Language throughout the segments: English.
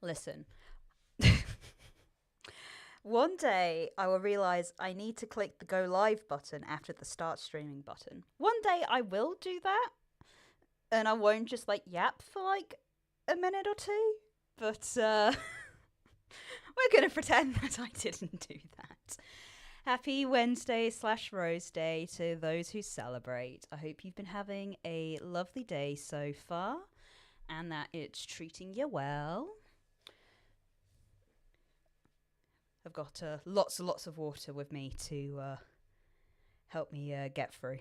Listen. One day I will realize I need to click the go live button after the start streaming button. One day I will do that, and I won't just like yap for like a minute or two. But we're gonna pretend that I didn't do that. Happy Wednesday / Rose Day to those who celebrate. I hope you've been having a lovely day so far, and that it's treating you well. I've got lots and lots of water with me to help me get through.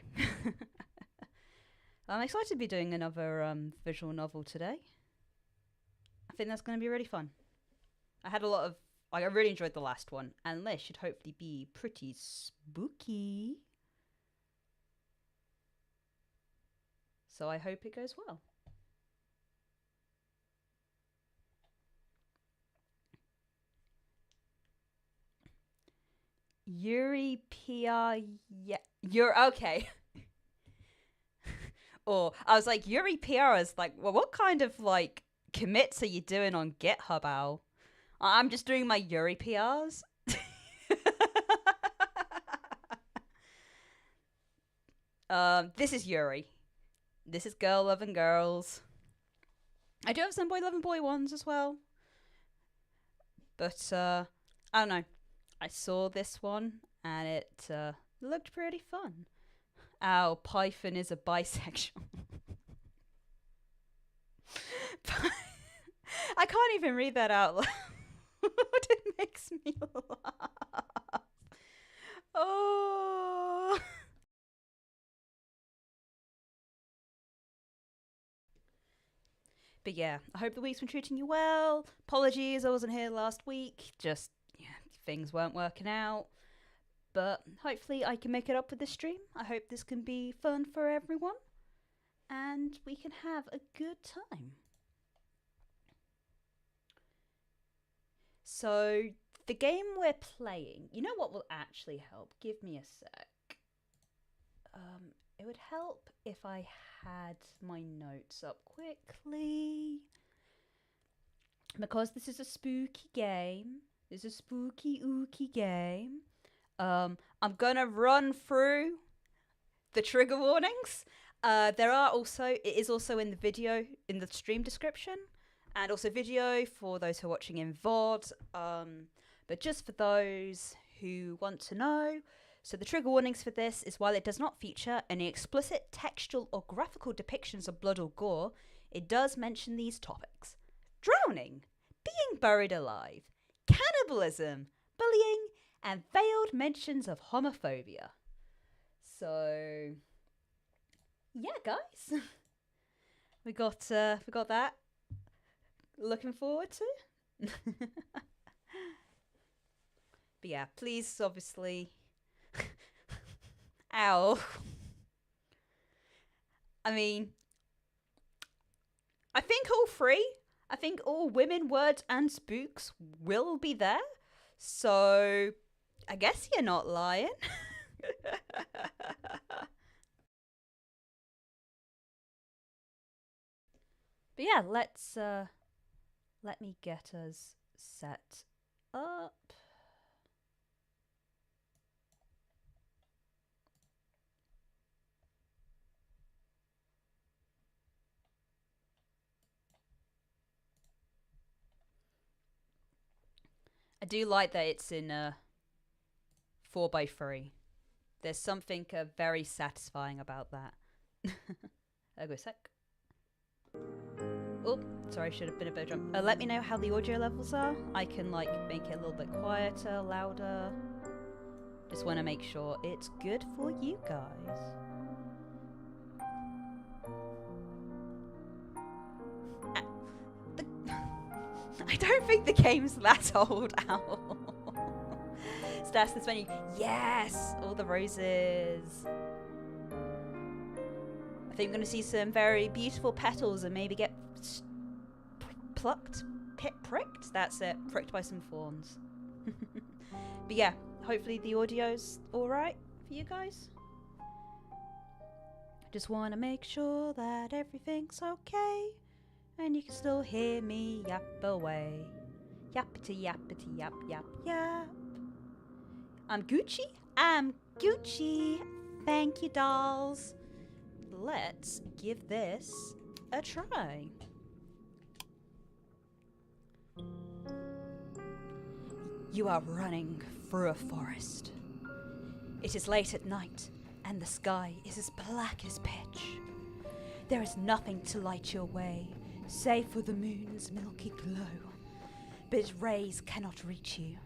I'm excited to be doing another visual novel today. I think that's going to be really fun. I really enjoyed the last one, and this should hopefully be pretty spooky. So I hope it goes well. Yuri PR. Yeah, you're okay. Or I was like, Yuri PR is like, well, what kind of like commits are you doing on GitHub, Al? I'm just doing my Yuri PRs. This is Yuri. This is girl loving girls. I do have some boy loving boy ones as well. But I don't know. I saw this one and it looked pretty fun. Ow, Python is a bisexual. I can't even read that out loud. It makes me laugh. Oh. But yeah, I hope the week's been treating you well. Apologies, I wasn't here last week. Just, yeah, things weren't working out. But hopefully I can make it up with this stream. I hope this can be fun for everyone. And we can have a good time. So, the game we're playing, you know what will actually help? Give me a sec. It would help if I had my notes up quickly. Because this is a spooky game. This is a spooky ooky game. I'm gonna run through the trigger warnings. It is also in the video, in the stream description. And also video for those who are watching in VOD. But just for those who want to know, so the trigger warnings for this is while it does not feature any explicit textual or graphical depictions of blood or gore, it does mention these topics: drowning, being buried alive, cannibalism, bullying, and veiled mentions of homophobia. So, yeah, guys, we got that. Looking forward to. But yeah, please, obviously. Ow. I mean, I think all women, words, and spooks will be there. So, I guess you're not lying. But yeah, let me get us set up. I do like that it's in 4x3. There's something very satisfying about that. I'll go a sec. Oh, sorry, should have been a bit of drum. Let me know how the audio levels are. I can like make it a little bit quieter, louder. Just want to make sure it's good for you guys. I don't think the game's that old, Owl. Stats this menu. Yes! All the roses. I think I'm going to see some very beautiful petals and maybe get plucked? Pricked? That's it. Pricked by some thorns. But yeah, hopefully the audio's alright for you guys. Just want to make sure that everything's okay and you can still hear me yap away. Yappity yappity yap yap yap. I'm Gucci. I'm Gucci. Thank you, dolls. Let's give this a try. You are running through a forest. It is late at night, and the sky is as black as pitch. There is nothing to light your way, save for the moon's milky glow, but its rays cannot reach you.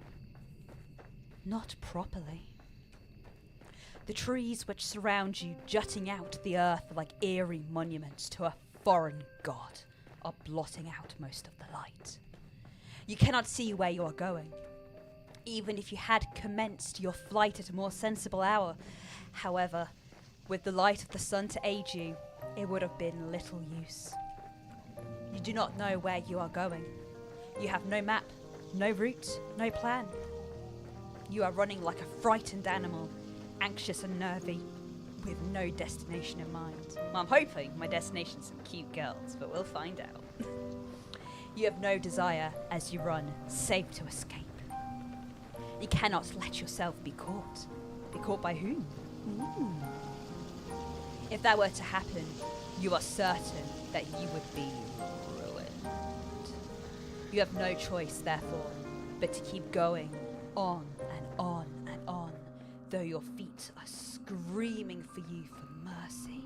Not properly. The trees which surround you, jutting out the earth like eerie monuments to a foreign god, are blotting out most of the light. You cannot see where you are going, even if you had commenced your flight at a more sensible hour. However, with the light of the sun to aid you, it would have been little use. You do not know where you are going. You have no map, no route, no plan. You are running like a frightened animal, anxious and nervy, with no destination in mind. Well, I'm hoping my destination's some cute girls, but we'll find out. You have no desire, as you run, save to escape. You cannot let yourself be caught. Be caught by whom? Ooh. If that were to happen, you are certain that you would be ruined. You have no choice, therefore, but to keep going on and on and on, though your feet are screaming for you for mercy.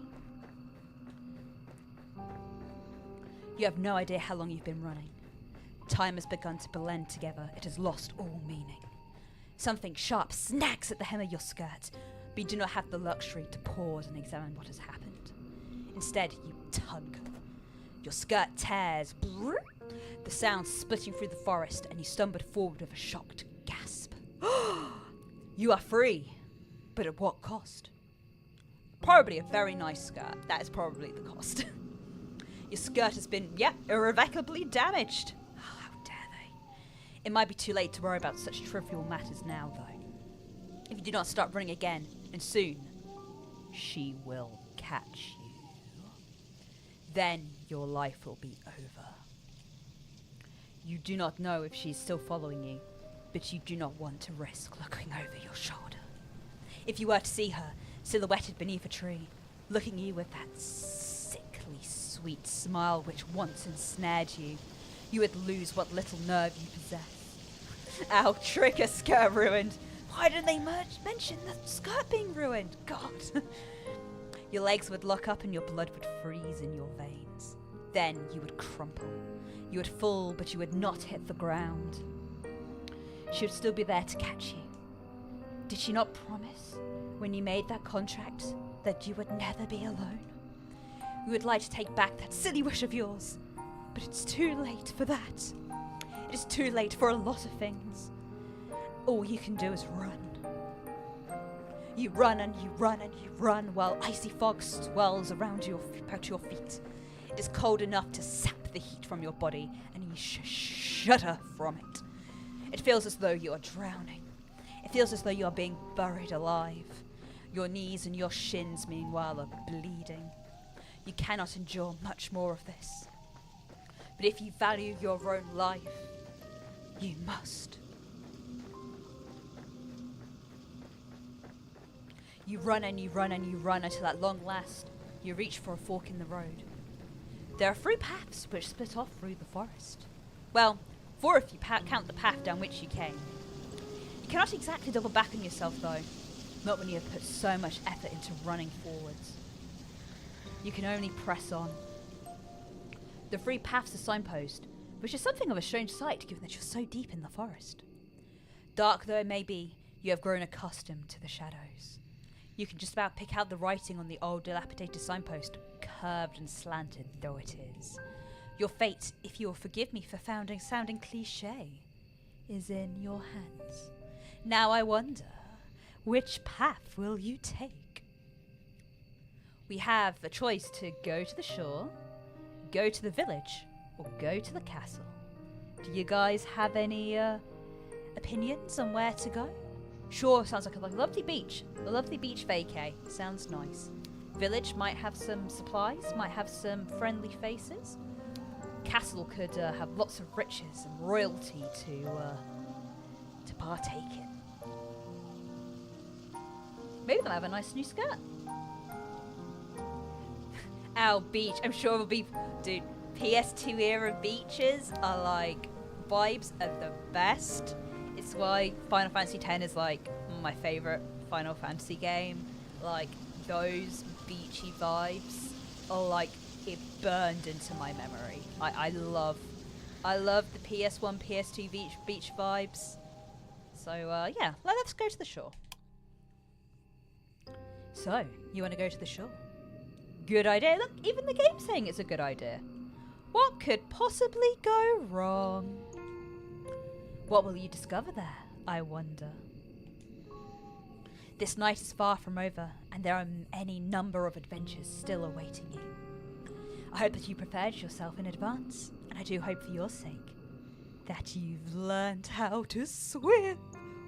You have no idea how long you've been running. Time has begun to blend together. It has lost all meaning. Something sharp snags at the hem of your skirt, but you do not have the luxury to pause and examine what has happened. Instead, you tug. Your skirt tears, the sound splitting through the forest, and you stumbled forward with a shocked gasp. You are free, but at what cost? Probably a very nice skirt. That is probably the cost. Your skirt has been, irrevocably damaged. Oh, how dare they? It might be too late to worry about such trivial matters now, though. If you do not start running again, and soon, she will catch you. Then your life will be over. You do not know if she is still following you, but you do not want to risk looking over your shoulder. If you were to see her, silhouetted beneath a tree, looking at you with that sickly sweet smile which once ensnared you, you would lose what little nerve you possess. Ow, Trigger skirt ruined. Why didn't they mention the skirt being ruined? God. Your legs would lock up and your blood would freeze in your veins. Then you would crumple. You would fall, but you would not hit the ground. She would still be there to catch you. Did she not promise, when you made that contract, that you would never be alone? We would like to take back that silly wish of yours, but it's too late for that. It is too late for a lot of things. All you can do is run. You run and you run and you run while icy fog swirls around your feet. It is cold enough to sap the heat from your body, and you shudder from it. It feels as though you are drowning. It feels as though you are being buried alive. Your knees and your shins, meanwhile, are bleeding. You cannot endure much more of this. But if you value your own life, you must. You run and you run and you run until at long last you reach for a fork in the road. There are 3 paths which split off through the forest. Well, 4 if you count the path down which you came. You cannot exactly double back on yourself though, not when you have put so much effort into running forwards. You can only press on. The 3 paths are signposted, which is something of a strange sight given that you're so deep in the forest. Dark though it may be, you have grown accustomed to the shadows. You can just about pick out the writing on the old dilapidated signpost, curved and slanted though it is. Your fate, if you will forgive me for sounding cliché, is in your hands. Now I wonder, which path will you take? We have a choice to go to the shore, go to the village, or go to the castle. Do you guys have any opinions on where to go? Shore sounds like a lovely beach. A lovely beach vacay. Sounds nice. Village might have some supplies, might have some friendly faces. castle could have lots of riches and royalty to partake in. Maybe they'll have a nice new skirt. Our beach, I'm sure it'll be, dude, PS2 era beaches are like, vibes are the best. It's why Final Fantasy X is like my favorite Final Fantasy game. Like, those beachy vibes are like, it burned into my memory. I love the PS1, PS2 beach vibes. So yeah, let's go to the shore. So, you want to go to the shore? Good idea. Look, even the game's saying it's a good idea. What could possibly go wrong? What will you discover there, I wonder? This night is far from over, and there are any number of adventures still awaiting you. I hope that you prepared yourself in advance, and I do hope for your sake that you've learned how to swim.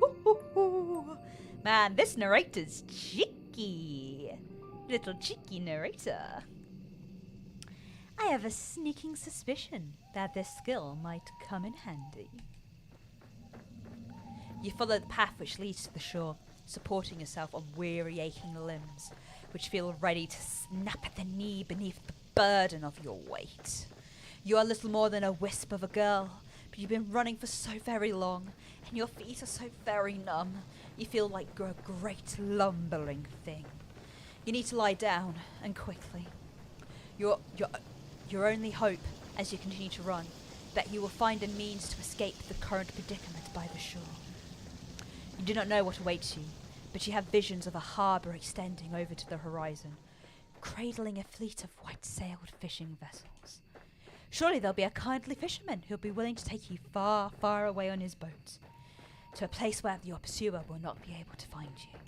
Ooh. Man, this narrator's cheeky. Little cheeky narrator. I have a sneaking suspicion that this skill might come in handy. You follow the path which leads to the shore, supporting yourself on weary, aching limbs, which feel ready to snap at the knee beneath the burden of your weight. You are little more than a wisp of a girl, but you've been running for so very long, and your feet are so very numb, you feel like you're a great lumbering thing. You need to lie down, and quickly. Your only hope, as you continue to run, that you will find a means to escape the current predicament by the shore. You do not know what awaits you, but you have visions of a harbour extending over to the horizon, cradling a fleet of white-sailed fishing vessels. Surely there'll be a kindly fisherman who'll be willing to take you far, far away on his boat, to a place where your pursuer will not be able to find you.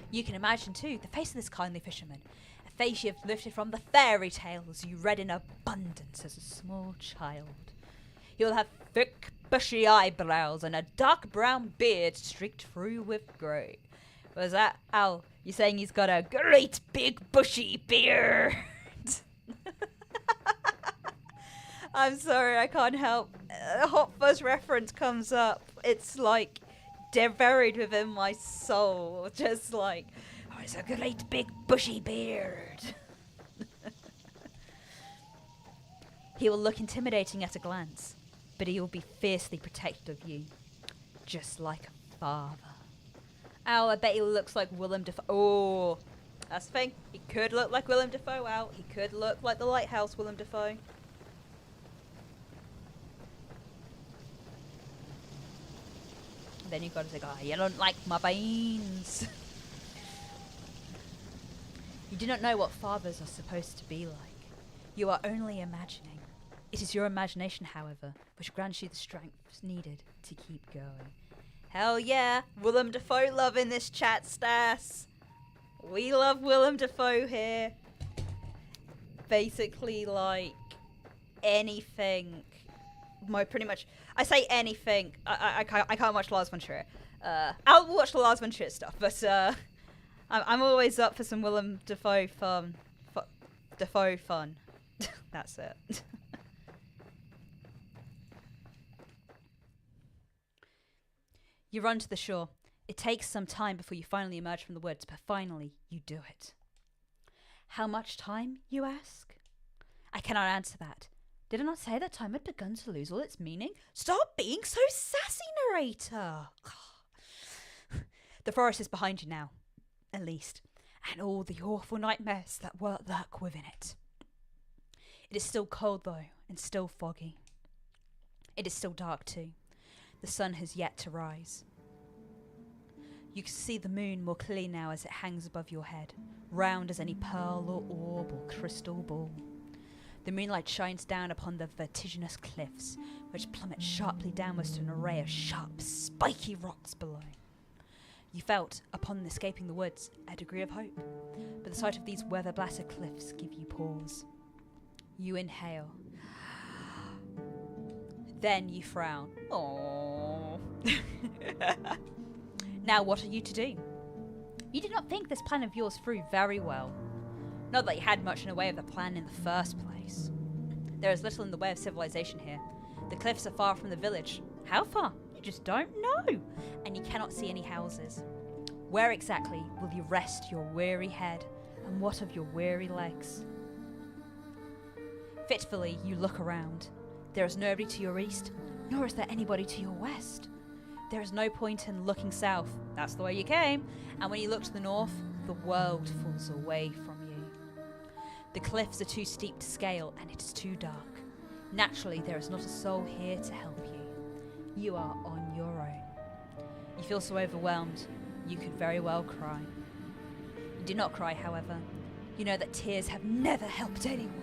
You can imagine, too, the face of this kindly fisherman, a face you have lifted from the fairy tales you read in abundance as a small child. He'll have thick, bushy eyebrows and a dark brown beard streaked through with grey. Was that, Al, you saying he's got a great big bushy beard? I'm sorry, I can't help. A Hot Fuzz reference comes up. It's like, they're buried within my soul. Just like, oh, it's a great big bushy beard. He will look intimidating at a glance, but he will be fiercely protective of you, just like a father. Ow, I bet he looks like Willem Dafoe. Oh, that's the thing. He could look like Willem Dafoe. Ow, he could look like the Lighthouse Willem Dafoe. Then you've got to say, oh, you don't like my beans. You do not know what fathers are supposed to be like. You are only imagining. It is your imagination, however, which grants you the strength needed to keep going. Hell yeah, Willem Dafoe love in this chat, Stas. We love Willem Dafoe here. Basically, like, anything. Pretty much, I say anything. I can't watch Lars von Trier. I'll watch the Lars von Trier stuff, but I'm always up for some Willem Dafoe fun. Dafoe fun. That's it. You run to the shore. It takes some time before you finally emerge from the woods, but finally you do it. How much time, you ask? I cannot answer that. Did I not say that time had begun to lose all its meaning? Stop being so sassy, narrator! The forest is behind you now, at least, and all the awful nightmares that lurk within it. It is still cold, though, and still foggy. It is still dark, too. The sun has yet to rise. You can see the moon more clearly now as it hangs above your head, round as any pearl or orb or crystal ball. The moonlight shines down upon the vertiginous cliffs, which plummet sharply downwards to an array of sharp, spiky rocks below. You felt, upon escaping the woods, a degree of hope, but the sight of these weather-blasted cliffs give you pause. You inhale. Then you frown. Aww. Now what are you to do? You did not think this plan of yours through very well. Not that you had much in the way of the plan in the first place. There is little in the way of civilization here. The cliffs are far from the village. How far? You just don't know. And you cannot see any houses. Where exactly will you rest your weary head? And what of your weary legs? Fitfully, you look around. There is nobody to your east, nor is there anybody to your west. There is no point in looking south. That's the way you came. And when you look to the north, the world falls away from you. The cliffs are too steep to scale, and it is too dark. Naturally, there is not a soul here to help you. You are on your own. You feel so overwhelmed, you could very well cry. You do not cry, however. You know that tears have never helped anyone.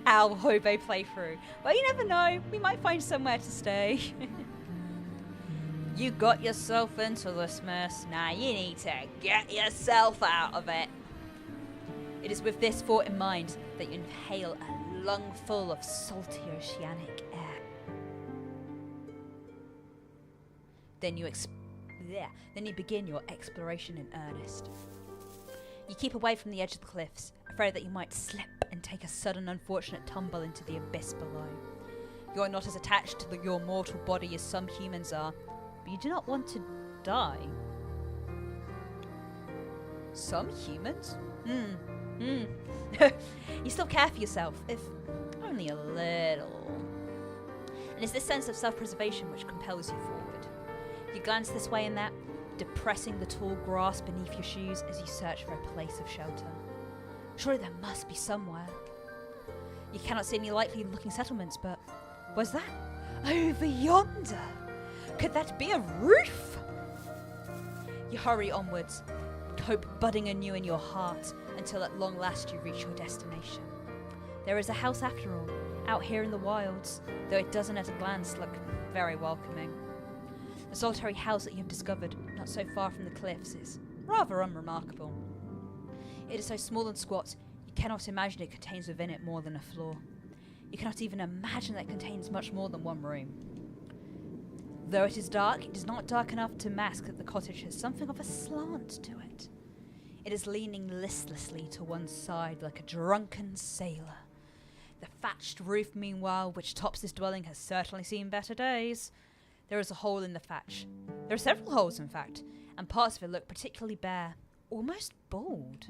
Our hobo playthrough. Well, you never know. We might find somewhere to stay. You got yourself into this mess. Now you need to get yourself out of it. It is with this thought in mind that you inhale a lungful of salty oceanic air. Then you begin your exploration in earnest. You keep away from the edge of the cliffs, afraid that you might slip and take a sudden unfortunate tumble into the abyss below. You are not as attached to your mortal body as some humans are, but you do not want to die. Some humans? You still care for yourself, if only a little. And it's this sense of self-preservation which compels you forward. You glance this way and that, depressing the tall grass beneath your shoes as you search for a place of shelter. Surely there must be somewhere. You cannot see any likely looking settlements, but was that over yonder? Could that be a roof? You hurry onwards, hope budding anew in your heart, until at long last you reach your destination. There is a house after all, out here in the wilds, though it doesn't at a glance look very welcoming. The solitary house that you have discovered, not so far from the cliffs, is rather unremarkable. It is so small and squat, you cannot imagine it contains within it more than a floor. You cannot even imagine that it contains much more than one room. Though it is dark, it is not dark enough to mask that the cottage has something of a slant to it. It is leaning listlessly to one side like a drunken sailor. The thatched roof, meanwhile, which tops this dwelling, has certainly seen better days. There is a hole in the thatch. There are several holes, in fact, and parts of it look particularly bare, almost bald.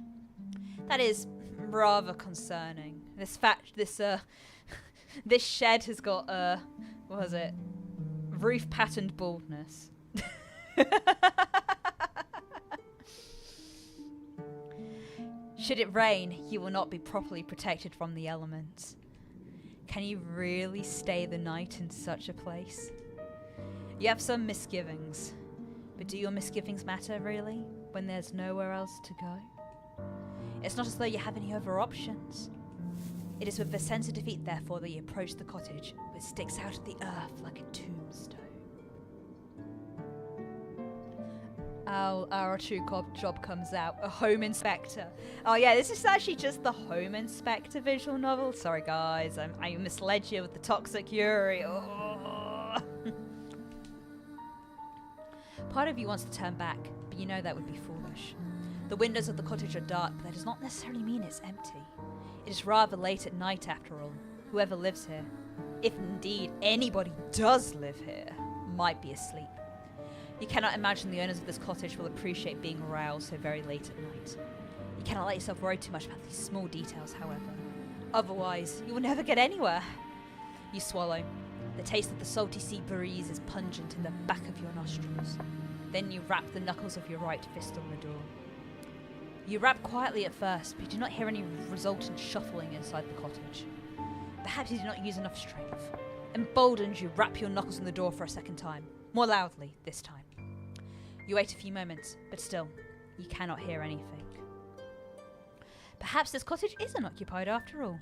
That is rather concerning. This shed has got what was it? Roof patterned baldness. Should it rain, you will not be properly protected from the elements. Can you really stay the night in such a place? You have some misgivings, but do your misgivings matter, really, when there's nowhere else to go? It's not as though you have any other options. It is with a sense of defeat, therefore, that you approach the cottage, which sticks out of the earth like a tombstone. Our true job comes out. A home inspector. Oh yeah, this is actually just the home inspector visual novel. Sorry guys, I misled you with the toxic Yuri. Oh. Part of you wants to turn back, but you know that would be foolish. The windows of the cottage are dark, but that does not necessarily mean it's empty. It is rather late at night after all. Whoever lives here, if indeed anybody does live here, might be asleep. You cannot imagine the owners of this cottage will appreciate being aroused so very late at night. You cannot let yourself worry too much about these small details, however. Otherwise, you will never get anywhere. You swallow. The taste of the salty sea breeze is pungent in the back of your nostrils. Then you rap the knuckles of your right fist on the door. You rap quietly at first, but you do not hear any resultant shuffling inside the cottage. Perhaps you do not use enough strength. Emboldened, you rap your knuckles on the door for a second time. More loudly, this time. You wait a few moments, but still, you cannot hear anything. Perhaps this cottage isn't occupied after all.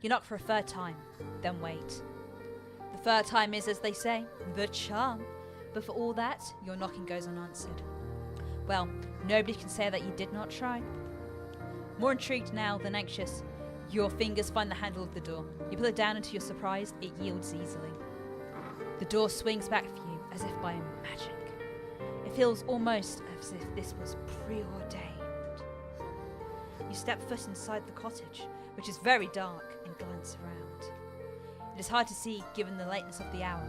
You knock for a third time, then wait. The third time is, as they say, the charm. But for all that, your knocking goes unanswered. Well, nobody can say that you did not try. More intrigued now than anxious, your fingers find the handle of the door. You pull it down, and to your surprise, it yields easily. The door swings back for you as if by magic. It feels almost as if this was preordained. You step foot inside the cottage, which is very dark, and glance around. It is hard to see given the lateness of the hour,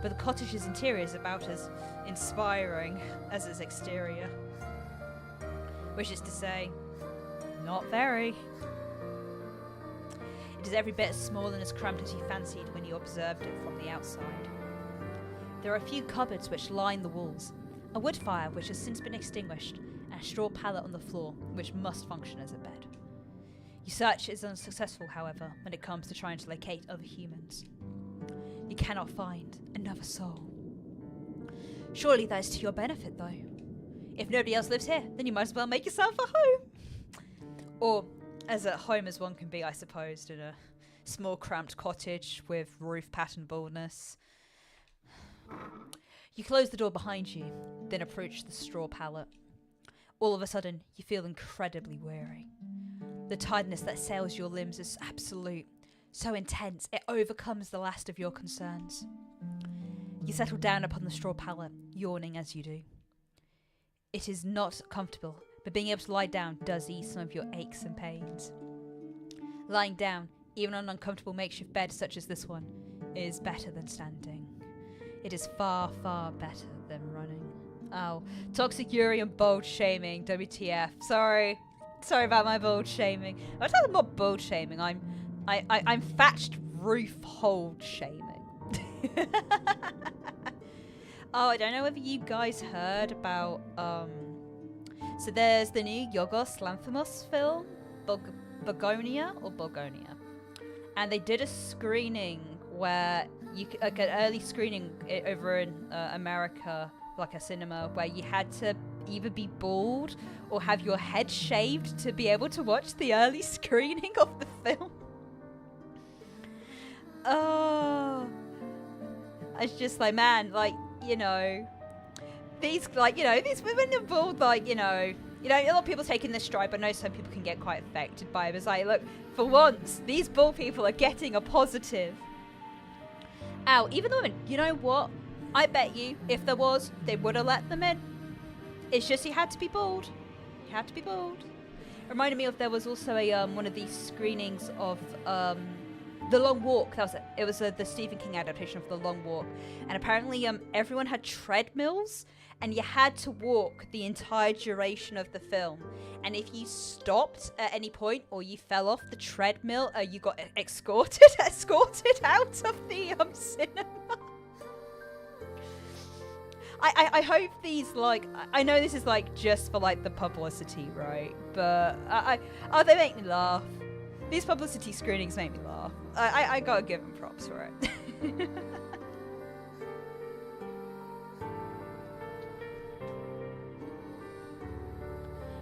but the cottage's interior is about as inspiring as its exterior. Which is to say, not very. It is every bit as small and as cramped as you fancied when you observed it from the outside. There are a few cupboards which line the walls, a wood fire which has since been extinguished, and a straw pallet on the floor which must function as a bed. Your search is unsuccessful, however, when it comes to trying to locate other humans. You cannot find another soul. Surely that is to your benefit, though. If nobody else lives here, then you might as well make yourself a home. Or as at home as one can be, I suppose, in a small cramped cottage with roof pattern baldness. You close the door behind you, then approach the straw pallet. All of a sudden, you feel incredibly weary. The tiredness that assails your limbs is absolute, so intense it overcomes the last of your concerns. You settle down upon the straw pallet, yawning as you do. It is not comfortable, but being able to lie down does ease some of your aches and pains. Lying down, even on an uncomfortable makeshift bed such as this one, is better than standing. It is far, far better than running. Oh, toxic Yuri and bold shaming, WTF. Sorry about my bold shaming. I'm talking about bold shaming. I'm thatched roof hold shaming. Oh, I don't know whether you guys heard about so there's the new Yorgos Lanthimos film, Begonia, and they did a screening where you like an early screening over in America, like a cinema, where you had to either be bald or have your head shaved to be able to watch the early screening of the film. Oh, it's just like, man, like, you know, these women are bald, like, you know, a lot of people taking this stride, but I know some people can get quite affected by it. It's like, look, for once, these bald people are getting a positive. Ow, even the women, you know what? I bet you, if there was, they would have let them in. It's just you had to be bald. You had to be bald. It reminded me of, there was also a one of these screenings of The Long Walk. It was the Stephen King adaptation of The Long Walk, and apparently everyone had treadmills, and you had to walk the entire duration of the film. And if you stopped at any point or you fell off the treadmill, you got escorted out of the cinema. I hope these, like, I know this is like just for like the publicity, right? But they make me laugh. These publicity screenings make me laugh. I gotta give them props for it.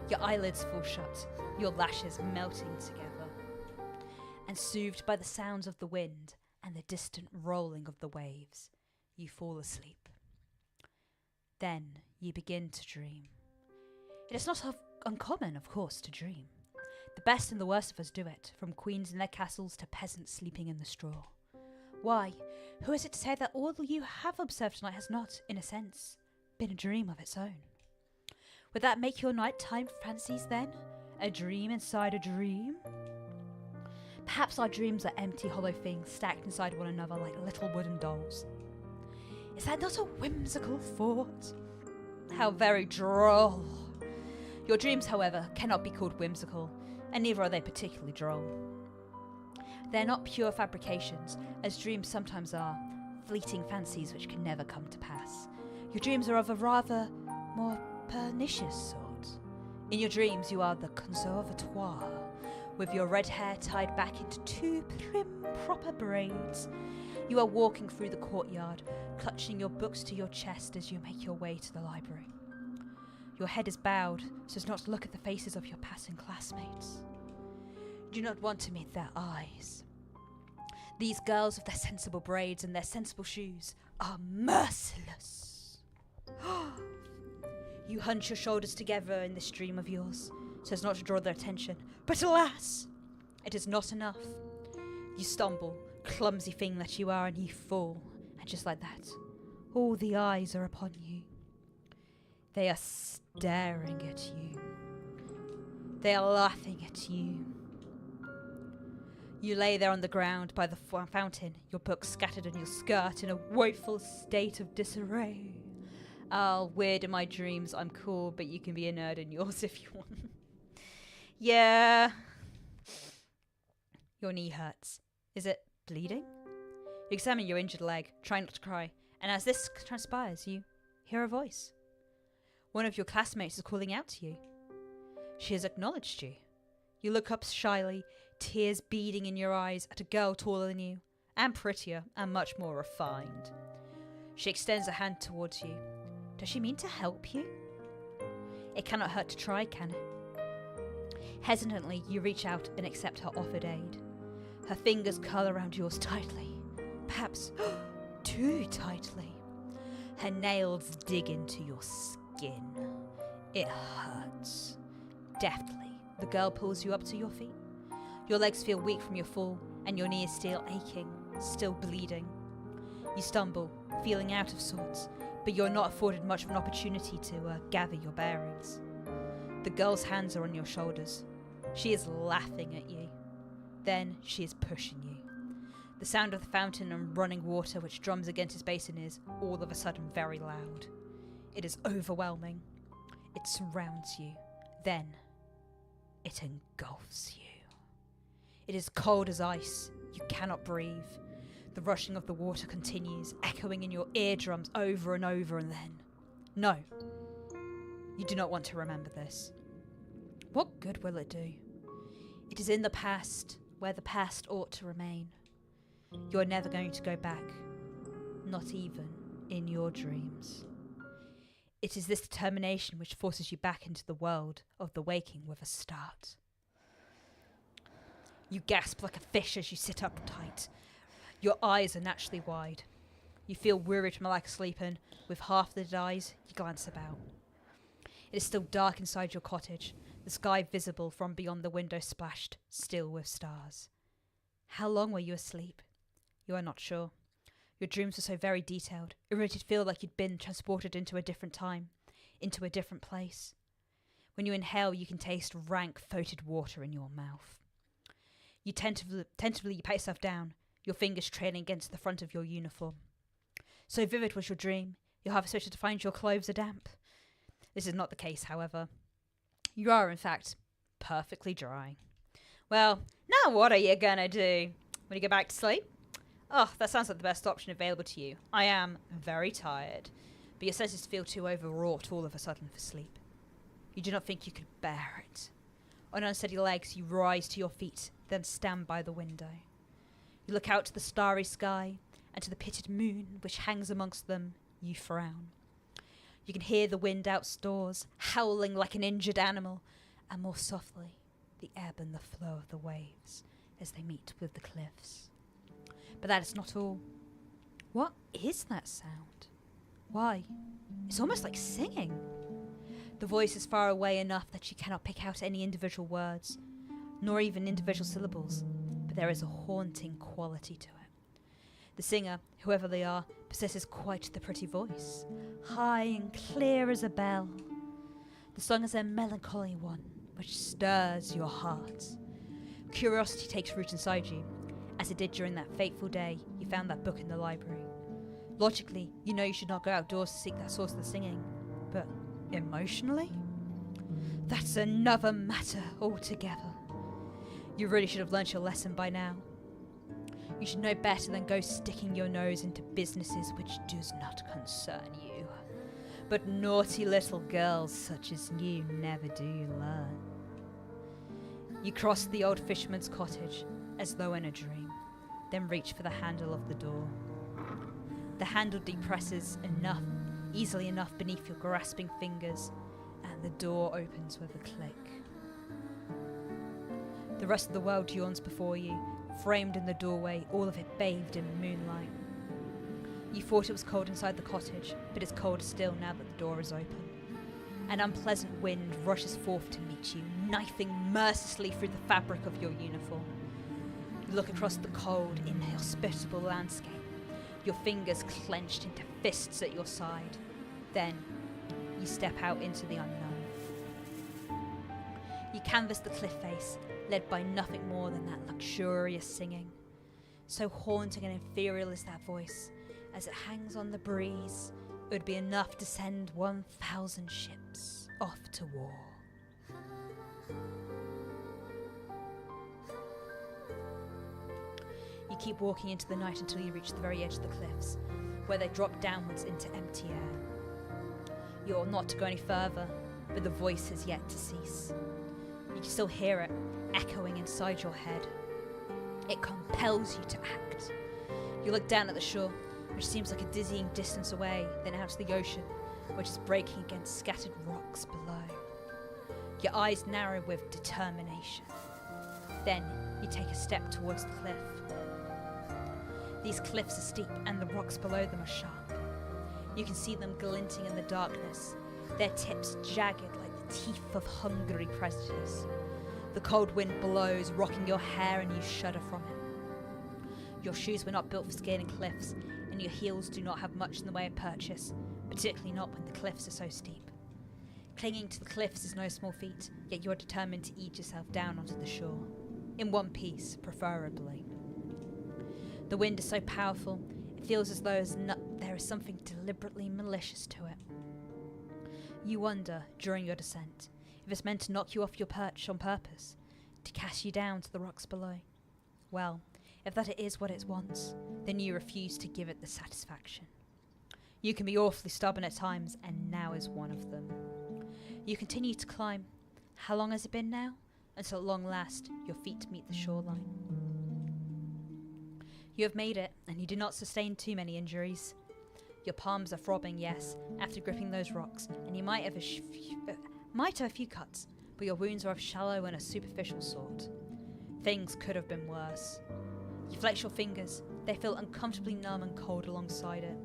Your eyelids fall shut, your lashes melting together. And soothed by the sounds of the wind and the distant rolling of the waves, you fall asleep. Then you begin to dream. It is not uncommon, of course, to dream. The best and the worst of us do it, from queens in their castles to peasants sleeping in the straw. Why, who is it to say that all you have observed tonight has not, in a sense, been a dream of its own? Would that make your nighttime fancies, then? A dream inside a dream? Perhaps our dreams are empty, hollow things stacked inside one another like little wooden dolls. Is that not a whimsical thought? How very droll. Your dreams, however, cannot be called whimsical, and neither are they particularly droll. They're not pure fabrications, as dreams sometimes are, fleeting fancies which can never come to pass. Your dreams are of a rather more pernicious sort. In your dreams you are the conservatoire, with your red hair tied back into two prim, proper braids. You are walking through the courtyard, clutching your books to your chest as you make your way to the library. Your head is bowed so as not to look at the faces of your passing classmates. You do not want to meet their eyes. These girls with their sensible braids and their sensible shoes are merciless. You hunch your shoulders together in this dream of yours so as not to draw their attention. But alas, it is not enough. You stumble, clumsy thing that you are, and you fall. And just like that, all the eyes are upon you. They are staring at you. They are laughing at you. You lay there on the ground by the fountain, your books scattered on your skirt in a woeful state of disarray. Oh, weird in my dreams, I'm cool, but you can be a nerd in yours if you want. Yeah. Your knee hurts. Is it bleeding? You examine your injured leg, try not to cry, and as this transpires, you hear a voice. One of your classmates is calling out to you. She has acknowledged you. You look up shyly, tears beading in your eyes, at a girl taller than you, and prettier, and much more refined. She extends a hand towards you. Does she mean to help you? It cannot hurt to try, can it? Hesitantly, you reach out and accept her offered aid. Her fingers curl around yours tightly, perhaps too tightly. Her nails dig into your skin. It hurts. Deftly, the girl pulls you up to your feet. Your legs feel weak from your fall, and your knee is still aching, still bleeding. You stumble, feeling out of sorts, but you're not afforded much of an opportunity to gather your bearings. The girl's hands are on your shoulders. She is laughing at you. Then she is pushing you. The sound of the fountain and running water which drums against his basin is, all of a sudden, very loud. It is overwhelming. It surrounds you. Then, it engulfs you. It is cold as ice. You cannot breathe. The rushing of the water continues, echoing in your eardrums over and over, and then... No. You do not want to remember this. What good will it do? It is in the past, where the past ought to remain. You are never going to go back, not even in your dreams. It is this determination which forces you back into the world of the waking with a start. You gasp like a fish as you sit up tight. Your eyes are naturally wide. You feel wearied from a lack of sleep, and with half-lidded eyes, you glance about. It is still dark inside your cottage, the sky visible from beyond the window splashed, still with stars. How long were you asleep? You are not sure. Your dreams were so very detailed, it really did feel like you'd been transported into a different time, into a different place. When you inhale, you can taste rank, foetid water in your mouth. You tentatively you pat yourself down, your fingers trailing against the front of your uniform. So vivid was your dream, you're half expected to find your clothes are damp. This is not the case, however. You are, in fact, perfectly dry. Well, now what are you gonna do? When you go back to sleep? Oh, that sounds like the best option available to you. I am very tired, but your senses feel too overwrought all of a sudden for sleep. You do not think you could bear it. On unsteady legs, you rise to your feet, then stand by the window. You look out to the starry sky, and to the pitted moon which hangs amongst them, you frown. You can hear the wind outdoors, howling like an injured animal, and more softly, the ebb and the flow of the waves as they meet with the cliffs. But that is not all. What is that sound? Why, it's almost like singing. The voice is far away enough that you cannot pick out any individual words, nor even individual syllables, but there is a haunting quality to it. The singer, whoever they are, possesses quite the pretty voice, high and clear as a bell. The song is a melancholy one, which stirs your heart. Curiosity takes root inside you, as it did during that fateful day you found that book in the library. Logically, you know you should not go outdoors to seek that source of the singing, but emotionally? That's another matter altogether. You really should have learnt your lesson by now. You should know better than go sticking your nose into businesses which does not concern you. But naughty little girls such as you never do learn. You cross the old fisherman's cottage as though in a dream, then reach for the handle of the door. The handle depresses easily enough beneath your grasping fingers, and the door opens with a click. The rest of the world yawns before you, framed in the doorway, all of it bathed in moonlight. You thought it was cold inside the cottage, but it's colder still now that the door is open. An unpleasant wind rushes forth to meet you, knifing mercilessly through the fabric of your uniform. You look across the cold, inhospitable landscape, your fingers clenched into fists at your side. Then, you step out into the unknown. You You canvass the cliff face, led by nothing more than that luxurious singing. So haunting and ethereal is that voice, as it hangs on the breeze, it would be enough to send 1,000 ships off to war. You keep walking into the night until you reach the very edge of the cliffs, where they drop downwards into empty air. You ought not to go any further, but the voice has yet to cease. You can still hear it, echoing inside your head. It compels you to act. You look down at the shore, which seems like a dizzying distance away, then out to the ocean, which is breaking against scattered rocks below. Your eyes narrow with determination. Then you take a step towards the cliff. These cliffs are steep and the rocks below them are sharp. You can see them glinting in the darkness, their tips jagged like the teeth of hungry predators. The cold wind blows, rocking your hair, and you shudder from it. Your shoes were not built for scaling cliffs, and your heels do not have much in the way of purchase, particularly not when the cliffs are so steep. Clinging to the cliffs is no small feat, yet you are determined to ease yourself down onto the shore. In one piece, preferably. The wind is so powerful, it feels as though there is something deliberately malicious to it. You wonder, during your descent, if it's meant to knock you off your perch on purpose, to cast you down to the rocks below. Well, if that is what it wants, then you refuse to give it the satisfaction. You can be awfully stubborn at times, and now is one of them. You continue to climb. How long has it been now? Until at long last, your feet meet the shoreline. You have made it, and you do not sustain too many injuries. Your palms are throbbing, yes, after gripping those rocks, and you might have a few cuts, but your wounds are of shallow and a superficial sort. Things could have been worse. You flex your fingers. They feel uncomfortably numb and cold alongside it.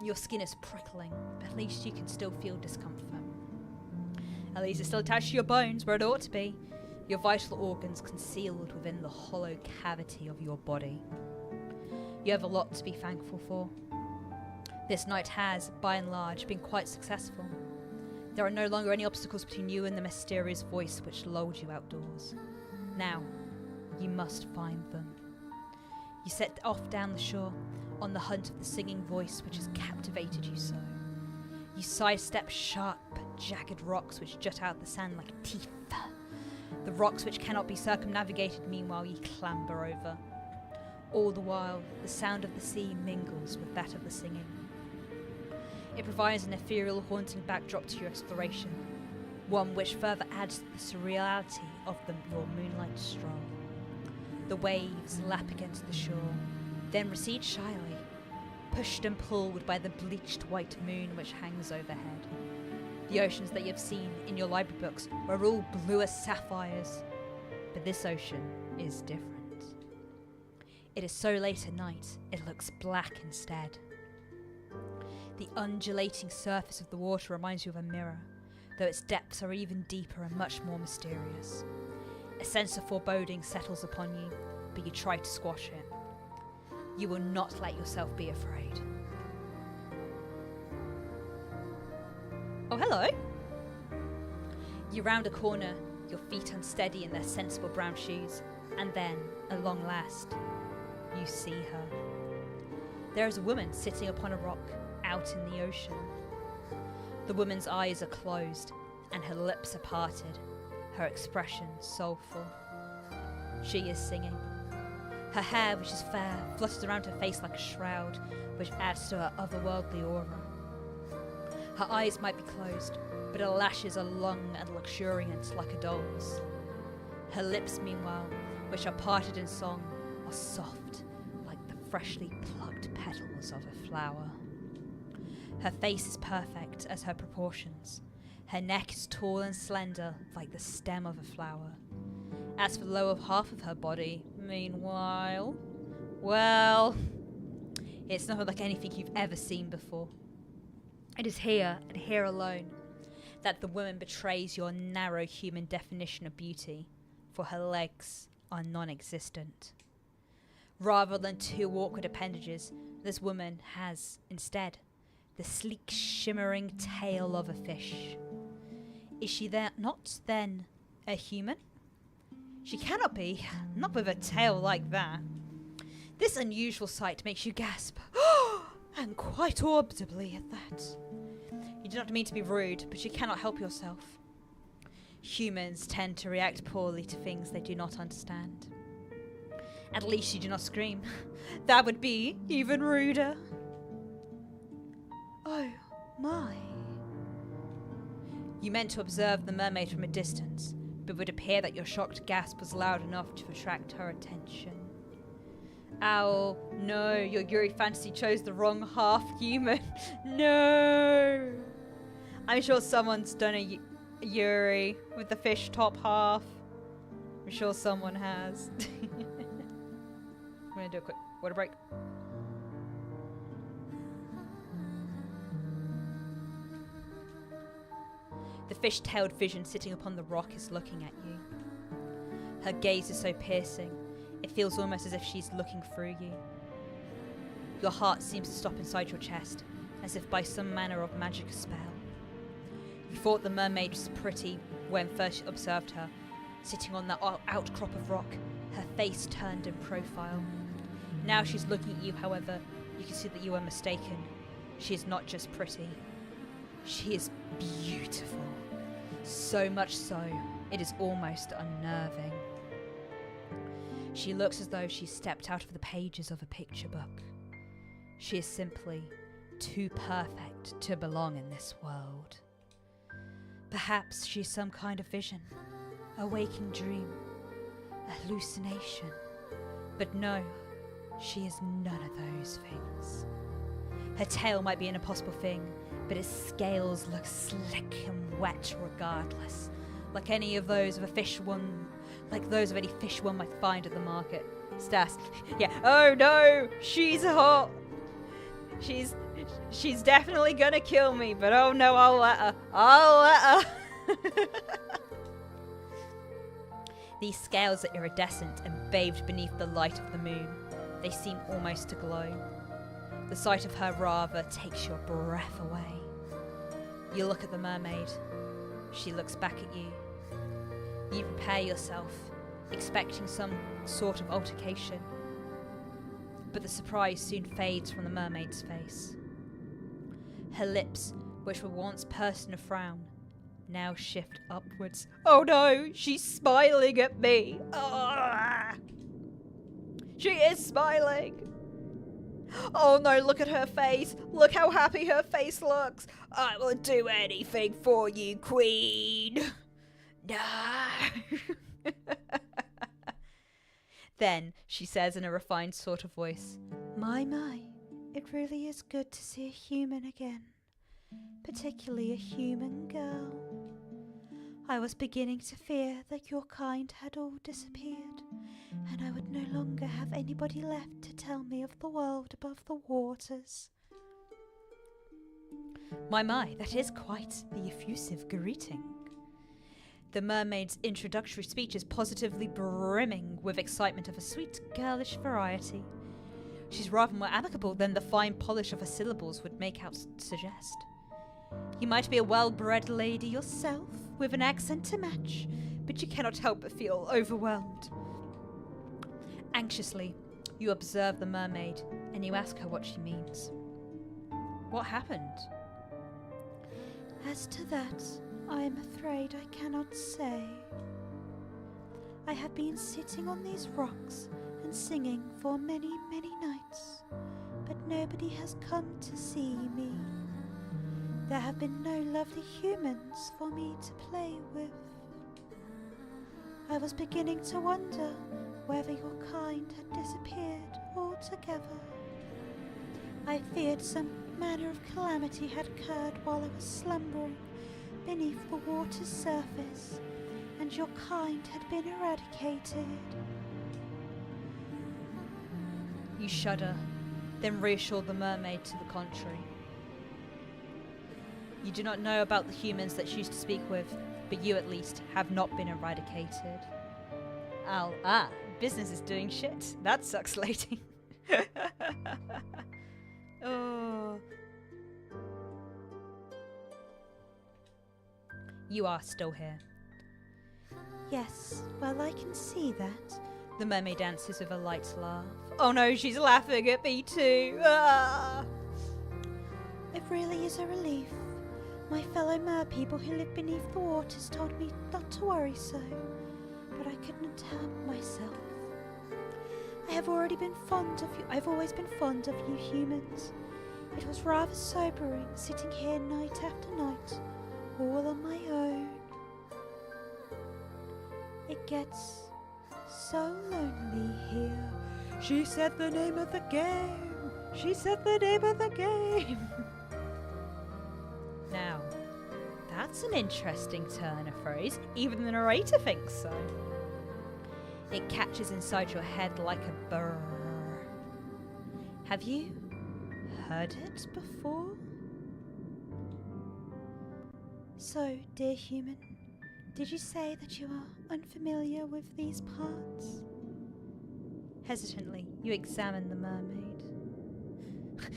Your skin is prickling, but at least you can still feel discomfort. At least it's still attached to your bones, where it ought to be. Your vital organs concealed within the hollow cavity of your body. You have a lot to be thankful for. This night has, by and large, been quite successful. There are no longer any obstacles between you and the mysterious voice which lulled you outdoors. Now, you must find them. You set off down the shore, on the hunt of the singing voice which has captivated you so. You sidestep sharp, jagged rocks which jut out the sand like teeth. The rocks which cannot be circumnavigated, meanwhile you clamber over. All the while, the sound of the sea mingles with that of the singing. It provides an ethereal, haunting backdrop to your exploration, one which further adds to the surreality of your moonlight stroll. The waves lap against the shore, then recede shyly, pushed and pulled by the bleached white moon which hangs overhead. The oceans that you have seen in your library books were all blue as sapphires, but this ocean is different. It is so late at night, it looks black instead. The undulating surface of the water reminds you of a mirror, though its depths are even deeper and much more mysterious. A sense of foreboding settles upon you, but you try to squash it. You will not let yourself be afraid. Oh, hello. You round a corner, your feet unsteady in their sensible brown shoes, and then, at long last, you see her. There is a woman sitting upon a rock, out in the ocean. The woman's eyes are closed, and her lips are parted, her expression soulful. She is singing. Her hair, which is fair, flutters around her face like a shroud, which adds to her otherworldly aura. Her eyes might be closed, but her lashes are long and luxuriant like a doll's. Her lips, meanwhile, which are parted in song, are soft like the freshly plucked petals of a flower. Her face is perfect as her proportions. Her neck is tall and slender like the stem of a flower. As for the lower half of her body, meanwhile, well, it's not like anything you've ever seen before. It is here, and here alone, that the woman betrays your narrow human definition of beauty, for her legs are non-existent. Rather than two awkward appendages, this woman has, instead, the sleek, shimmering tail of a fish. Is she not, then, A human? She cannot be, not with a tail like that. This unusual sight makes you gasp, and quite audibly at that. You do not mean to be rude, but you cannot help yourself. Humans tend to react poorly to things they do not understand. At least you do not scream. That would be even ruder. Oh, my. You meant to observe the mermaid from a distance, but it would appear that your shocked gasp was loud enough to attract her attention. Ow, no, your Yuri fantasy chose the wrong half-human. No! I'm sure someone's done a Yuri with the fish top half. I'm sure someone has. I'm gonna do a quick water break. The fish-tailed vision sitting upon the rock is looking at you. Her gaze is so piercing, it feels almost as if she's looking through you. Your heart seems to stop inside your chest, as if by some manner of magic spell. You thought the mermaid was pretty when first you observed her, sitting on that outcrop of rock, her face turned in profile. Now she's looking at you, however, you can see that you were mistaken. She is not just pretty. She is beautiful. So much so, it is almost unnerving. She looks as though she stepped out of the pages of a picture book. She is simply too perfect to belong in this world. Perhaps she's some kind of vision, a waking dream, a hallucination. But no, she is none of those things. Her tail might be an impossible thing, but its scales look slick and wet regardless, like any of those of a fish one, like those of any fish one might find at the market. Stas, yeah. Oh no, she's hot. She's definitely gonna kill me, but oh no, I'll let her. I'll let her. These scales are iridescent and bathed beneath the light of the moon. They seem almost to glow. The sight of her rather takes your breath away. You look at the mermaid. She looks back at you. You prepare yourself, expecting some sort of altercation. But the surprise soon fades from the mermaid's face. Her lips, which were once pursed in a frown, now shift upwards. Oh no, she's smiling at me. Ah! She is smiling. Oh no, look at her face. Look how happy her face looks. I will do anything for you, queen. No. Then she says in a refined sort of voice, My, it really is good to see a human again, particularly a human girl. I was beginning to fear that your kind had all disappeared, and I would no longer have anybody left to tell me of the world above the waters. My, that is quite the effusive greeting. The mermaid's introductory speech is positively brimming with excitement of a sweet, girlish variety. She's rather more amicable than the fine polish of her syllables would make out suggest. You might be a well-bred lady yourself, with an accent to match, but you cannot help but feel overwhelmed. Anxiously, you observe the mermaid, and you ask her what she means. What happened? As to that, I am afraid I cannot say. I have been sitting on these rocks and singing for many, many nights, but nobody has come to see me. There have been no lovely humans for me to play with. I was beginning to wonder whether your kind had disappeared altogether. I feared some manner of calamity had occurred while I was slumbering beneath the water's surface, and your kind had been eradicated. You shudder, then reassure the mermaid to the contrary. You do not know about the humans that she used to speak with, but you at least have not been eradicated. Business is doing shit. That sucks, lady. Oh. You are still here. Yes, well, I can see that. The mermaid answers with a light laugh. Oh no, she's laughing at me too. Ah! It really is a relief. My fellow merpeople who live beneath the waters told me not to worry so, but I couldn't help myself. I've always been fond of you humans. It was rather sobering sitting here night after night, all on my own. It gets so lonely here. She said the name of the game. She said the name of the game. Now, that's an interesting turn of phrase. Even the narrator thinks so. It catches inside your head like a burr. Have you heard it before? So, dear human, did you say that you are unfamiliar with these parts? Hesitantly, you examine the mermaid.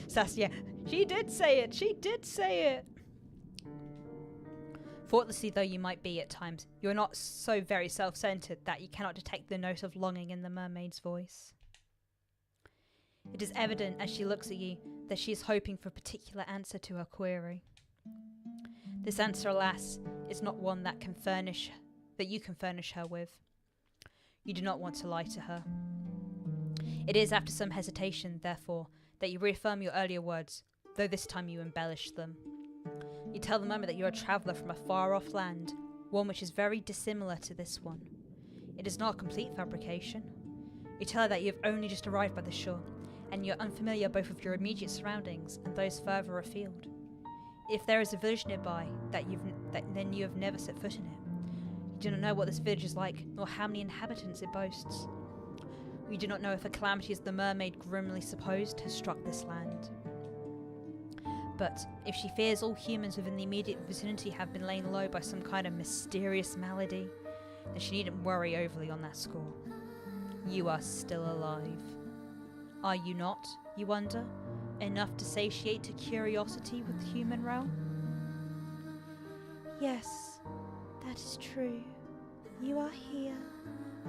Saskia, she did say it. She did say it. Thoughtlessly though you might be at times, you are not so very self-centered that you cannot detect the note of longing in the mermaid's voice. It is evident as she looks at you that she is hoping for a particular answer to her query. This answer, alas, is not one that you can furnish her with. You do not want to lie to her. It is after some hesitation, therefore, that you reaffirm your earlier words, though this time you embellish them. You tell the mermaid that you are a traveller from a far-off land, one which is very dissimilar to this one. It is not a complete fabrication. You tell her that you have only just arrived by the shore, and you are unfamiliar both with your immediate surroundings and those further afield. If there is a village nearby, then you have never set foot in it. You do not know what this village is like, nor how many inhabitants it boasts. You do not know if a calamity as the mermaid grimly supposed has struck this land. But if she fears all humans within the immediate vicinity have been laid low by some kind of mysterious malady, then she needn't worry overly on that score. You are still alive. Are you not, you wonder, enough to satiate to curiosity with the human realm? Yes, that is true. You are here.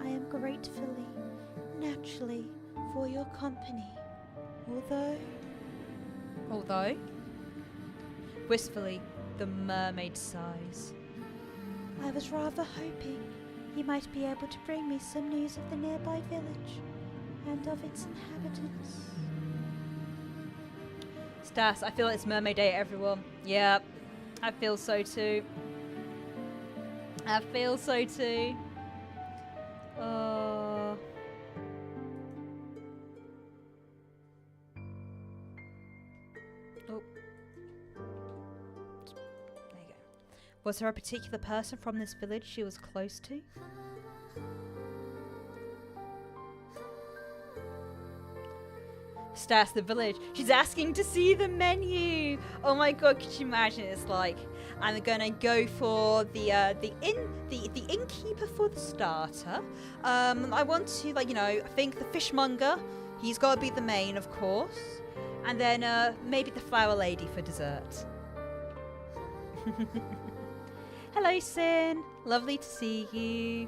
I am gratefully, naturally, for your company. Although? Wistfully, the mermaid sighs. I was rather hoping you might be able to bring me some news of the nearby village and of its inhabitants. Stas, I feel it's Mermaid Day, everyone. Yep, I feel so too. I feel so too. Oh. There you go. Was there a particular person from this village she was close to? Stas, the village. She's asking to see the menu. Oh my god, could you imagine? It's like, I'm gonna go for the innkeeper for the starter. I want to, like, you know, I think the fishmonger. He's got to be the main, of course. And then maybe the flower lady for dessert. Hello, Sin. Lovely to see you.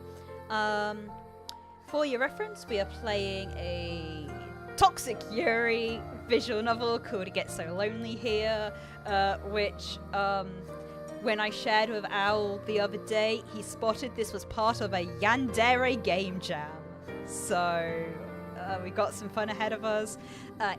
For your reference, we are playing a Toxic Yuri visual novel called It Gets So Lonely Here, which when I shared with Owl the other day, he spotted this was part of a Yandere game jam. So we've got some fun ahead of us.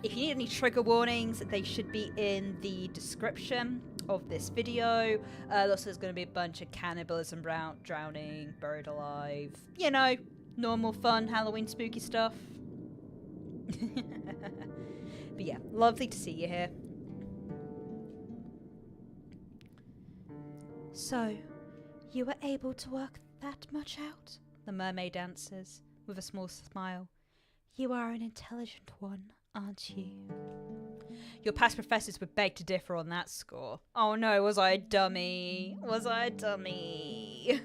If you need any trigger warnings, they should be in the description of this video. Also, there's going to be a bunch of cannibalism, drowning, buried alive, you know, normal fun Halloween spooky stuff. But yeah, lovely to see you here. So, you were able to work that much out? The mermaid answers with a small smile. You are an intelligent one, aren't you? Your past professors would beg to differ on that score. Oh no, was I a dummy? Was I a dummy?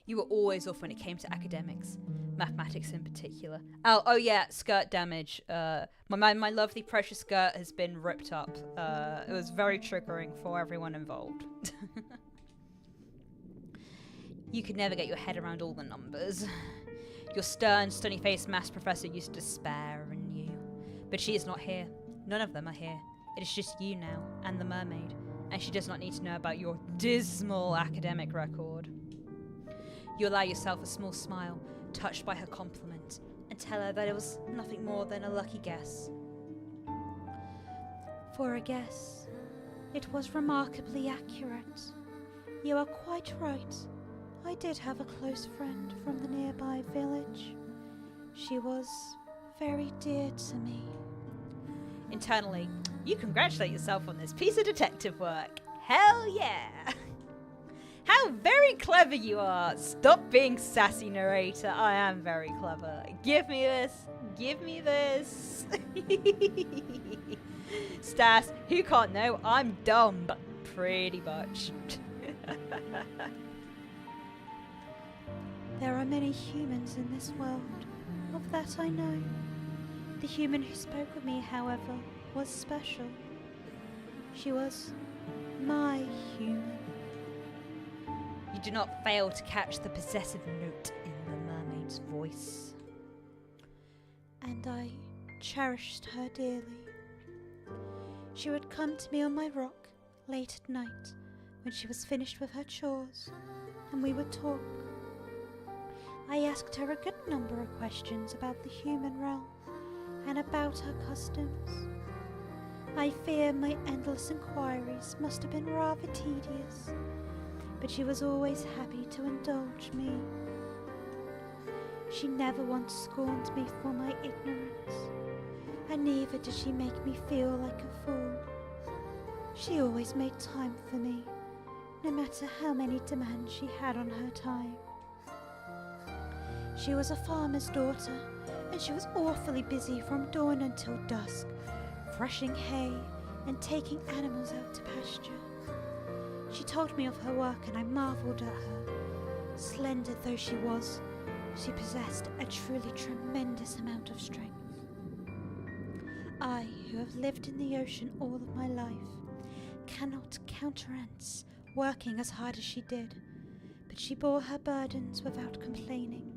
You were always off when it came to academics. Mathematics in particular. Oh yeah, skirt damage. My lovely precious skirt has been ripped up. It was very triggering for everyone involved. You could never get your head around all the numbers. Your stern, stony-faced maths professor used to despair in you. But she is not here. None of them are here. It is just you now, and the mermaid, and she does not need to know about your dismal academic record. You allow yourself a small smile, touched by her compliment, and tell her that it was nothing more than a lucky guess. For a guess, it was remarkably accurate. You are quite right. I did have a close friend from the nearby village. She was very dear to me. Internally, you congratulate yourself on this piece of detective work. Hell yeah! How very clever you are! Stop being sassy, narrator. I am very clever. Give me this. Give me this. Stas, who can't know? I'm dumb, but pretty much. There are many humans in this world. Of that I know. The human who spoke with me, however, was special. She was my human. You do not fail to catch the possessive note in the mermaid's voice. And I cherished her dearly. She would come to me on my rock late at night when she was finished with her chores, and we would talk. I asked her a good number of questions about the human realm and about her customs. I fear my endless inquiries must have been rather tedious, but she was always happy to indulge me. She never once scorned me for my ignorance, and neither did she make me feel like a fool. She always made time for me, no matter how many demands she had on her time. She was a farmer's daughter, and she was awfully busy from dawn until dusk, threshing hay and taking animals out to pasture. She told me of her work, and I marvelled at her. Slender though she was, she possessed a truly tremendous amount of strength. I, who have lived in the ocean all of my life, cannot countenance working as hard as she did, but she bore her burdens without complaining.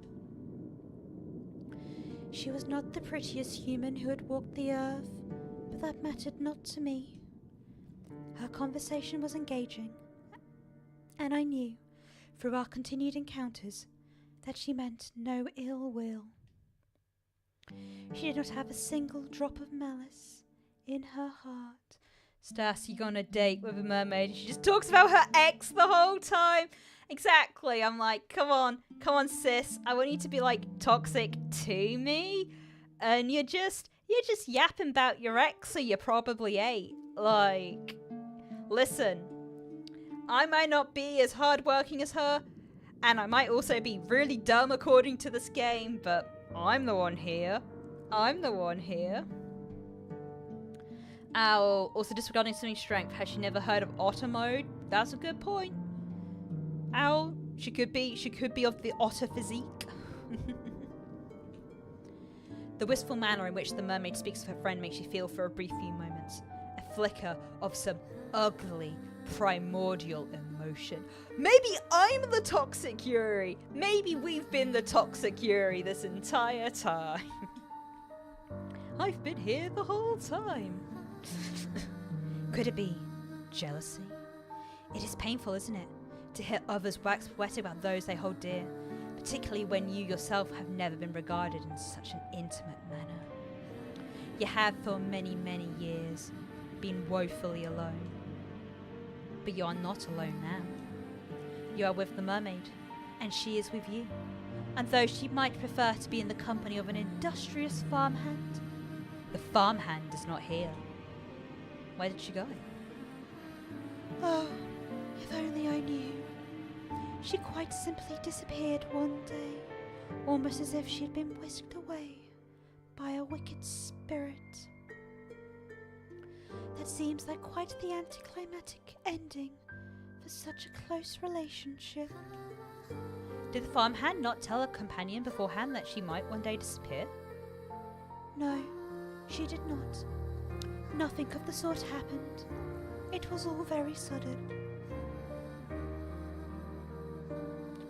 She was not the prettiest human who had walked the earth, but that mattered not to me. Her conversation was engaging, and I knew, through our continued encounters, that she meant no ill will. She did not have a single drop of malice in her heart. Stas, you go on a date with a mermaid. She just talks about her ex the whole time. Exactly. I'm like, come on, sis. I want you to be like toxic to me, and you're just yapping about your ex, so you probably ain't. Like, listen, I might not be as hardworking as her, and I might also be really dumb according to this game, but I'm the one here. Ow. Also disregarding swimming strength. Has she never heard of otter mode? That's a good point. Ow. She could be of the otter physique. The wistful manner in which the mermaid speaks of her friend makes you feel for a brief few moments a flicker of some ugly, primordial emotion. Maybe I'm the toxic Yuri. Maybe we've been the toxic Yuri this entire time. I've been here the whole time. Could it be jealousy? It is painful, isn't it, to hear others wax poetic about those they hold dear, particularly when you yourself have never been regarded in such an intimate manner. You have for many, many years been woefully alone. But you are not alone now. You are with the mermaid, and she is with you. And though she might prefer to be in the company of an industrious farmhand, the farmhand is not here. Where did she go? Oh, if only I knew. She quite simply disappeared one day, almost as if she had been whisked away by a wicked spirit. That seems like quite the anticlimactic ending for such a close relationship. Did the farmhand not tell her companion beforehand that she might one day disappear? No, she did not. Nothing of the sort happened. It was all very sudden.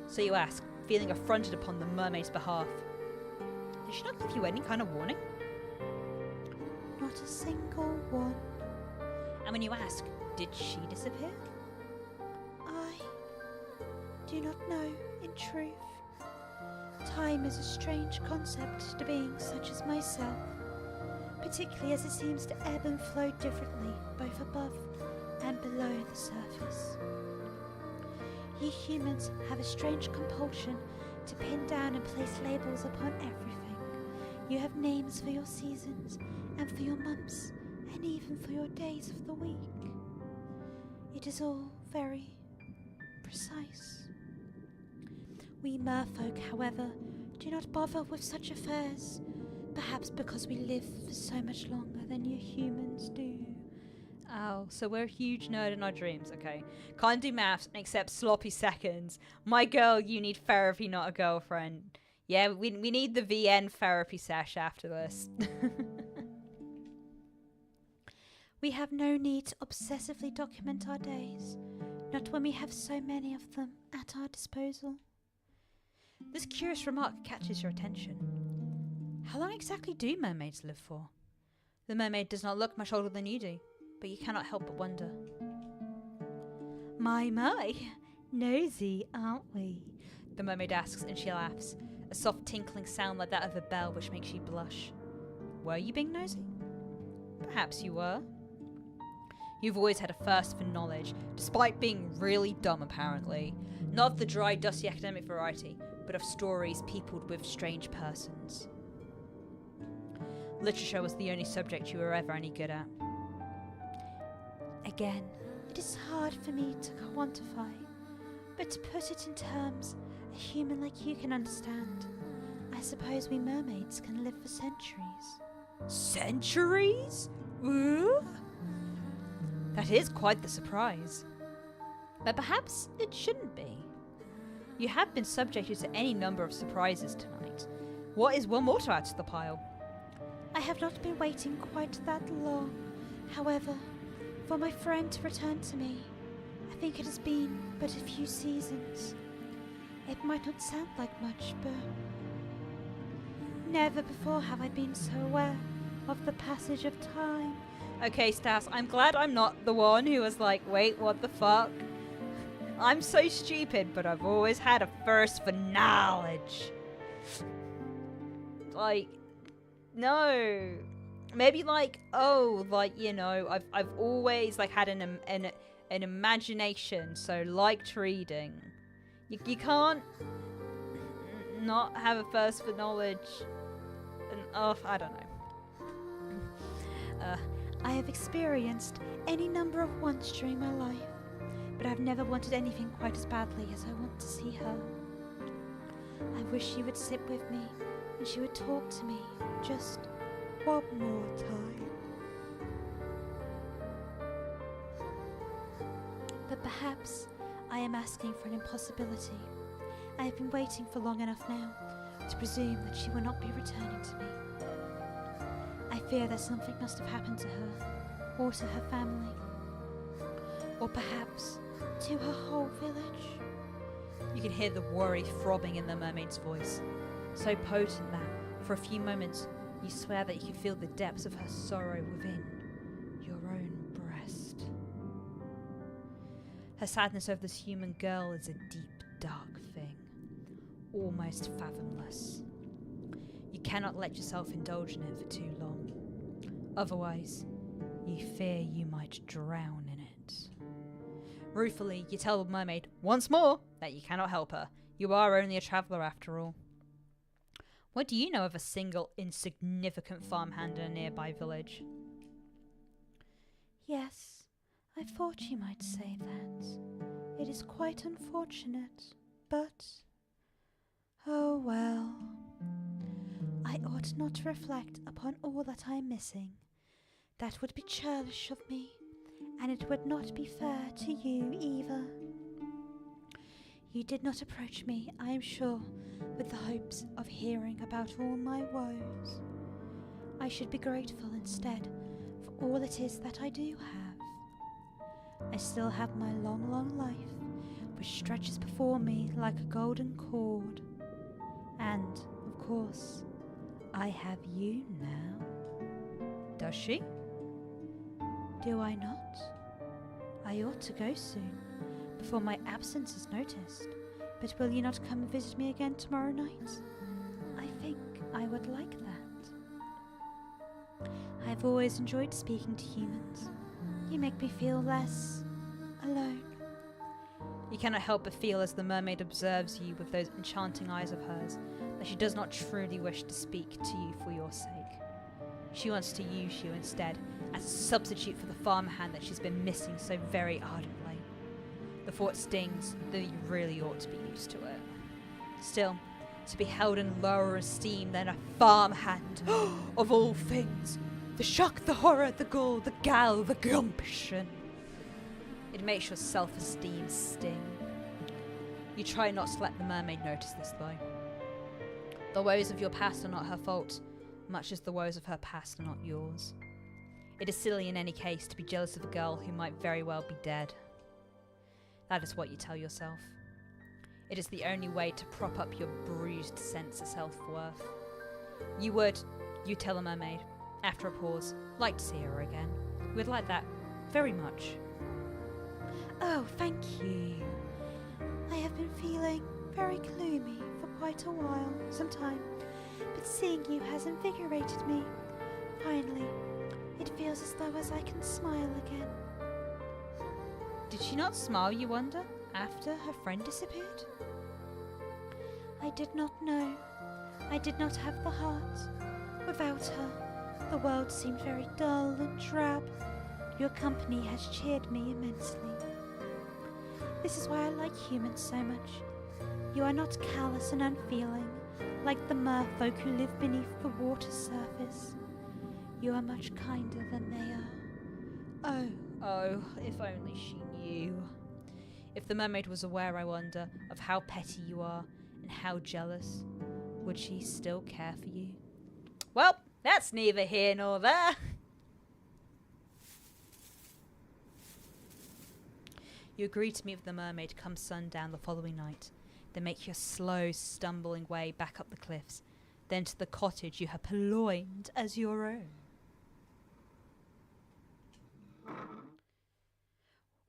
So So you ask, feeling affronted upon the mermaid's behalf. Did she not give you any kind of warning? Not a single one. And when you ask, did she disappear? I do not know, in truth. Time is a strange concept to beings such as myself, particularly as it seems to ebb and flow differently, both above and below the surface. You humans have a strange compulsion to pin down and place labels upon everything. You have names for your seasons, and for your months, and even for your days of the week. It is all very precise. We merfolk, however, do not bother with such affairs, perhaps because we live for so much longer than you humans do. Oh, so we're a huge nerd in our dreams, okay. Can't do maths and accept sloppy seconds. My girl, you need therapy, not a girlfriend. Yeah, we need the VN therapy sesh after this. We have no need to obsessively document our days, not when we have so many of them at our disposal. This curious remark catches your attention. How long exactly do mermaids live for? The mermaid does not look much older than you do, but you cannot help but wonder. My, nosy, aren't we? The mermaid asks, and she laughs, a soft tinkling sound like that of a bell which makes you blush. Were you being nosy? Perhaps you were. You've always had a thirst for knowledge, despite being really dumb apparently. Not of the dry, dusty academic variety, but of stories peopled with strange persons. Literature was the only subject you were ever any good at. Again, it is hard for me to quantify, but to put it in terms a human like you can understand, I suppose we mermaids can live for centuries. Centuries? Ooh? That is quite the surprise. But perhaps it shouldn't be. You have been subjected to any number of surprises tonight. What is one more to add to the pile? I have not been waiting quite that long. However, for my friend to return to me, I think it has been but a few seasons. It might not sound like much, but never before have I been so aware of the passage of time. Okay, Stas, I'm glad I'm not the one who was like, wait, what the fuck? I'm so stupid, but I've always had a thirst for knowledge. Like, no. Maybe like, oh, like, you know, I've always like had an imagination, so liked reading. You can't not have a thirst for knowledge. And, oh, I don't know. I have experienced any number of wants during my life, but I've never wanted anything quite as badly as I want to see her. I wish she would sit with me and she would talk to me just one more time. But perhaps I am asking for an impossibility. I have been waiting for long enough now to presume that she will not be returning to me. I fear that something must have happened to her, or to her family, or perhaps to her whole village. You can hear the worry throbbing in the mermaid's voice, so potent that, for a few moments, you swear that you can feel the depths of her sorrow within your own breast. Her sadness over this human girl is a deep, dark thing, almost fathomless. You cannot let yourself indulge in it for too long. Otherwise, you fear you might drown in it. Ruefully, you tell the mermaid once more that you cannot help her. You are only a traveller after all. What do you know of a single insignificant farmhand in a nearby village? Yes, I thought you might say that. It is quite unfortunate, but oh well. I ought not to reflect upon all that I am missing. That would be churlish of me, and it would not be fair to you either. You did not approach me, I am sure, with the hopes of hearing about all my woes. I should be grateful instead for all it is that I do have. I still have my long, long life, which stretches before me like a golden cord. And, of course, I have you now. Does she? Do I not? I ought to go soon, before my absence is noticed. But will you not come and visit me again tomorrow night? I think I would like that. I've always enjoyed speaking to humans. You make me feel less alone. You cannot help but feel as the mermaid observes you with those enchanting eyes of hers that she does not truly wish to speak to you for your sake. She wants to use you instead as a substitute for the farmhand that she's been missing so very ardently. The thought stings, though you really ought to be used to it. Still, to be held in lower esteem than a farmhand, of all things, the shock, the horror, the gall, the gall, the gumption. It makes your self-esteem sting. You try not to let the mermaid notice this, though. The woes of your past are not her fault, much as the woes of her past are not yours. It is silly in any case to be jealous of a girl who might very well be dead. That is what you tell yourself. It is the only way to prop up your bruised sense of self-worth. You tell the mermaid, after a pause, like to see her again. You would like that very much. Oh, thank you. I have been feeling very gloomy for quite a while, some time, but seeing you has invigorated me. Finally, it feels as though I can smile again. Did she not smile, you wonder, after her friend disappeared? I did not know. I did not have the heart. Without her, the world seemed very dull and drab. Your company has cheered me immensely. This is why I like humans so much. You are not callous and unfeeling, like the merfolk who live beneath the water's surface. You are much kinder than they are. Oh, if only she knew. If the mermaid was aware, I wonder, of how petty you are and how jealous, would she still care for you? Well, that's neither here nor there. You agree to meet with the mermaid come sundown the following night, then make your slow, stumbling way back up the cliffs, then to the cottage you have purloined as your own.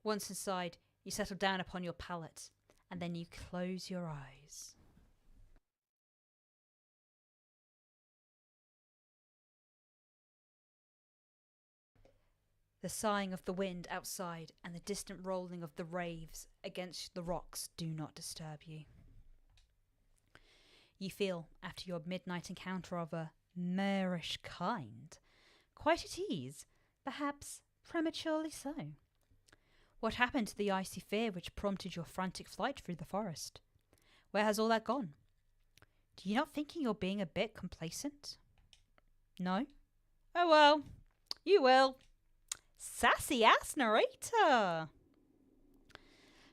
Once inside, you settle down upon your pallet, and then you close your eyes. The sighing of the wind outside and the distant rolling of the waves against the rocks do not disturb you. You feel, after your midnight encounter of a marish kind, quite at ease, perhaps prematurely so. What happened to the icy fear which prompted your frantic flight through the forest? Where has all that gone? Do you not think you're being a bit complacent? No? Oh well, you will. Sassy ass narrator!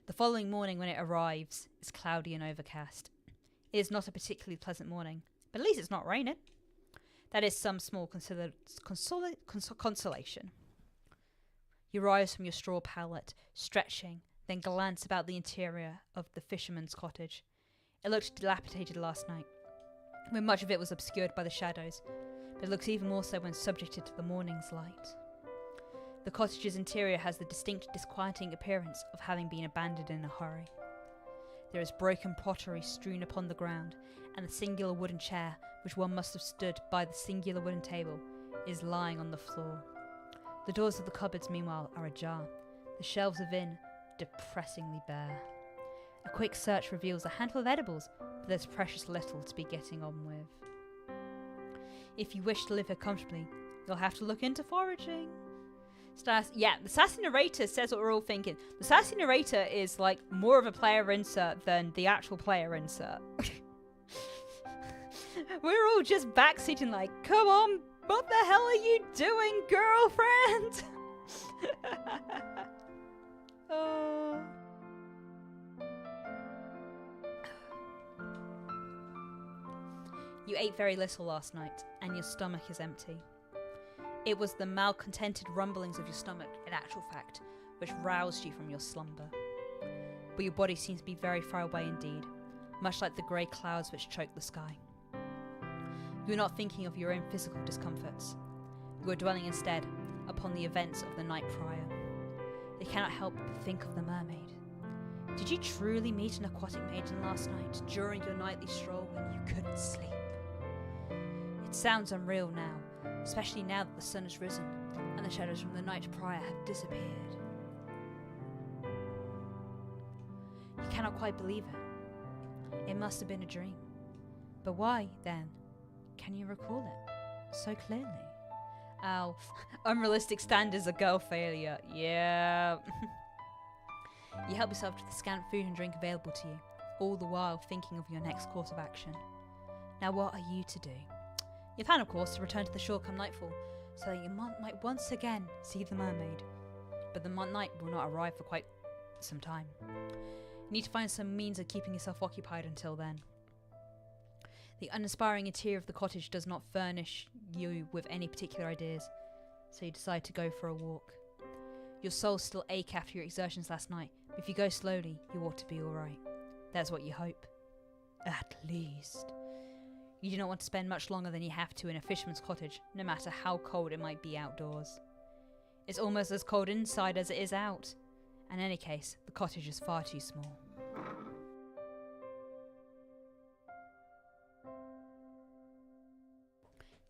The following morning when it arrives is cloudy and overcast. It is not a particularly pleasant morning, but at least it's not raining. That is some small consolation. You rise from your straw pallet, stretching, then glance about the interior of the fisherman's cottage. It looked dilapidated last night, when much of it was obscured by the shadows, but it looks even more so when subjected to the morning's light. The cottage's interior has the distinct disquieting appearance of having been abandoned in a hurry. There is broken pottery strewn upon the ground, and the singular wooden chair, which one must have stood by the singular wooden table, is lying on the floor. The doors of the cupboards, meanwhile, are ajar, the shelves within depressingly bare. A quick search reveals a handful of edibles, but there's precious little to be getting on with. If you wish to live here comfortably, you'll have to look into foraging. The sassy narrator says what we're all thinking. The sassy narrator is like more of a player insert than the actual player insert. We're all just backseating like, come on, what the hell are you doing, girlfriend? Oh. You ate very little last night, and your stomach is empty. It was the malcontented rumblings of your stomach, in actual fact, which roused you from your slumber. but your body seems to be very far away indeed, much like the grey clouds which choke the sky. You are not thinking of your own physical discomforts. You are dwelling instead upon the events of the night prior. You cannot help but think of the mermaid. Did you truly meet an aquatic maiden last night during your nightly stroll when you couldn't sleep? It sounds unreal now, especially now that the sun has risen and the shadows from the night prior have disappeared. You cannot quite believe it. It must have been a dream. But why, then, can you recall it so clearly? Ow, unrealistic standards of girl failure. Yeah. You help yourself to the scant food and drink available to you, all the while thinking of your next course of action. Now what are you to do? You plan, of course, to return to the shore come nightfall, so that you might once again see the mermaid. But the night will not arrive for quite some time. You need to find some means of keeping yourself occupied until then. The uninspiring interior of the cottage does not furnish you with any particular ideas, so you decide to go for a walk. Your soul still ache after your exertions last night, but if you go slowly, you ought to be alright. That's what you hope. At least. You do not want to spend much longer than you have to in a fisherman's cottage, no matter how cold it might be outdoors. It's almost as cold inside as it is out. And in any case, the cottage is far too small.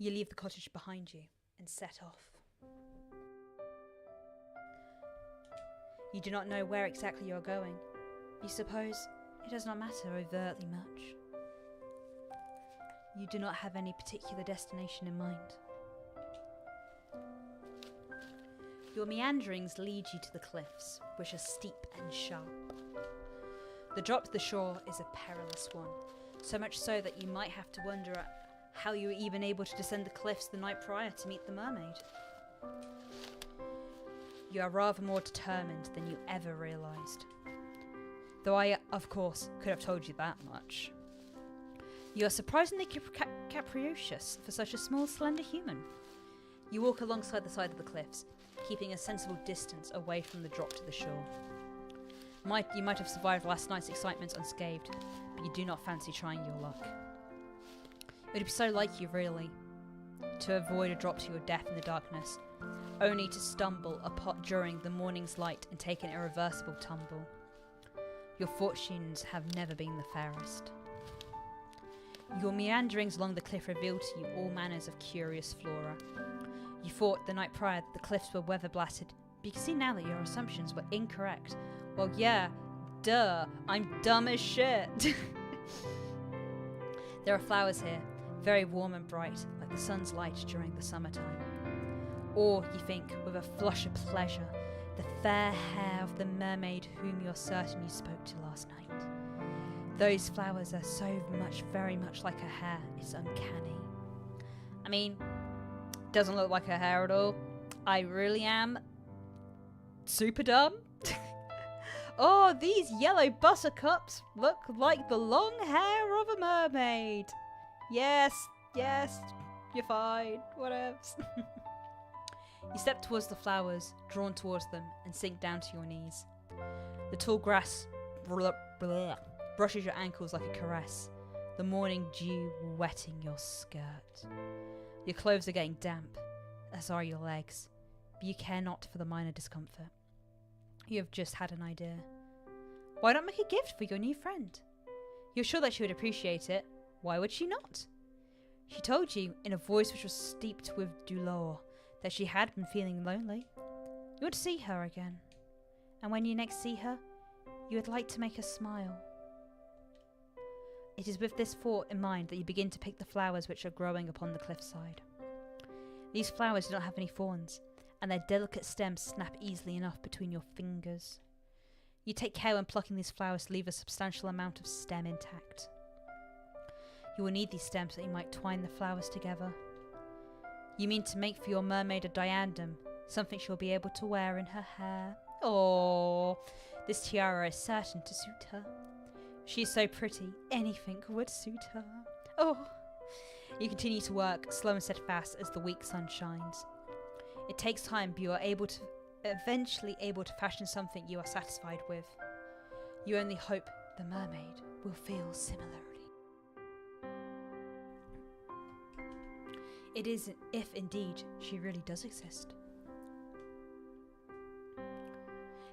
You leave the cottage behind you and set off. You do not know where exactly you are going. You suppose it does not matter overtly much. You do not have any particular destination in mind. Your meanderings lead you to the cliffs, which are steep and sharp. The drop to the shore is a perilous one, so much so that you might have to wonder how you were even able to descend the cliffs the night prior to meet the mermaid. You are rather more determined than you ever realised. Though I, of course, could have told you that much. You are surprisingly capricious for such a small, slender human. You walk alongside the side of the cliffs, keeping a sensible distance away from the drop to the shore. You might have survived last night's excitement unscathed, but you do not fancy trying your luck. It would be so like you, really, to avoid a drop to your death in the darkness, only to stumble during the morning's light and take an irreversible tumble. Your fortunes have never been the fairest. Your meanderings along the cliff reveal to you all manners of curious flora. You thought the night prior that the cliffs were weather blasted, but you can see now that your assumptions were incorrect. Well, yeah, duh, I'm dumb as shit. There are flowers here, very warm and bright, like the sun's light during the summertime. Or, you think, with a flush of pleasure, the fair hair of the mermaid whom you're certain you spoke to last night. Those flowers are so much, very much like her hair, it's uncanny. I mean, doesn't look like her hair at all. I really am super dumb. Oh, these yellow buttercups look like the long hair of a mermaid. Yes, you're fine, whatevs. You step towards the flowers, drawn towards them, and sink down to your knees. The tall grass brushes your ankles like a caress, the morning dew wetting your skirt. Your clothes are getting damp, as are your legs, but you care not for the minor discomfort. You have just had an idea. Why not make a gift for your new friend? You're sure that she would appreciate it. Why would she not? She told you, in a voice which was steeped with douleur, that she had been feeling lonely. You want to see her again. And when you next see her, you would like to make her smile. It is with this thought in mind that you begin to pick the flowers which are growing upon the cliffside. These flowers do not have any thorns, and their delicate stems snap easily enough between your fingers. You take care when plucking these flowers to leave a substantial amount of stem intact. You will need these stems so that you might twine the flowers together. You mean to make for your mermaid a diadem, something she'll be able to wear in her hair. Oh, this tiara is certain to suit her. She is so pretty, anything would suit her. Oh. You continue to work, slow and steadfast as the weak sun shines. It takes time, but you are eventually able to fashion something you are satisfied with. You only hope the mermaid will feel similarly. It is if indeed she really does exist.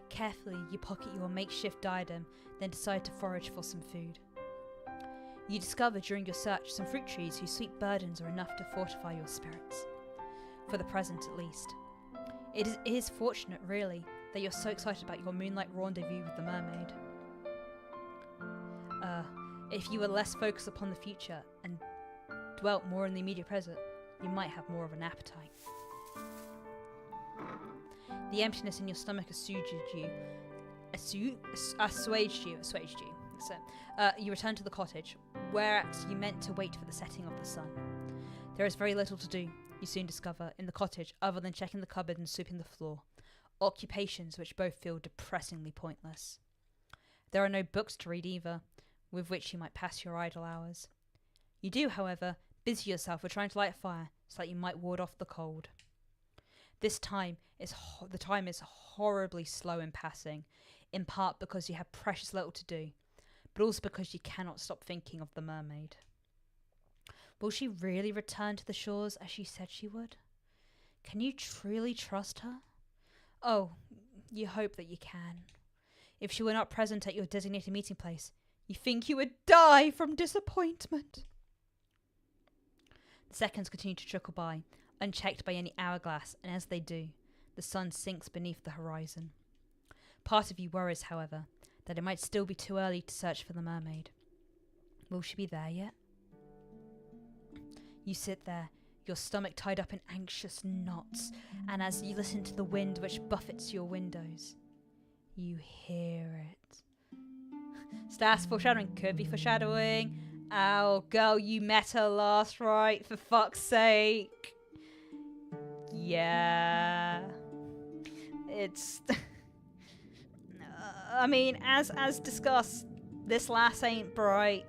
Carefully, you pocket your makeshift diadem, then decide to forage for some food. You discover during your search some fruit trees whose sweet burdens are enough to fortify your spirits. For the present, at least. It is fortunate, really, that you're so excited about your moonlight rendezvous with the mermaid. If you were less focused upon the future and dwelt more in the immediate present, you might have more of an appetite. The emptiness in your stomach assuaged you. So, you return to the cottage, whereas you meant to wait for the setting of the sun. There is very little to do, you soon discover, in the cottage other than checking the cupboard and sweeping the floor. Occupations which both feel depressingly pointless. There are no books to read either, with which you might pass your idle hours. You do, however, busy yourself with trying to light a fire so that you might ward off the cold. The time is horribly slow in passing, in part because you have precious little to do, but also because you cannot stop thinking of the mermaid. Will she really return to the shores as she said she would? Can you truly trust her? Oh, you hope that you can. If she were not present at your designated meeting place, you think you would die from disappointment. The seconds continue to trickle by, unchecked by any hourglass, and as they do, the sun sinks beneath the horizon. Part of you worries, however, that it might still be too early to search for the mermaid. Will she be there yet? You sit there, your stomach tied up in anxious knots, and as you listen to the wind which buffets your windows, you hear it. That's foreshadowing. Could be foreshadowing. Oh, girl, you met her last, right? For fuck's sake. Yeah. It's... I mean, as discussed, this lass ain't bright.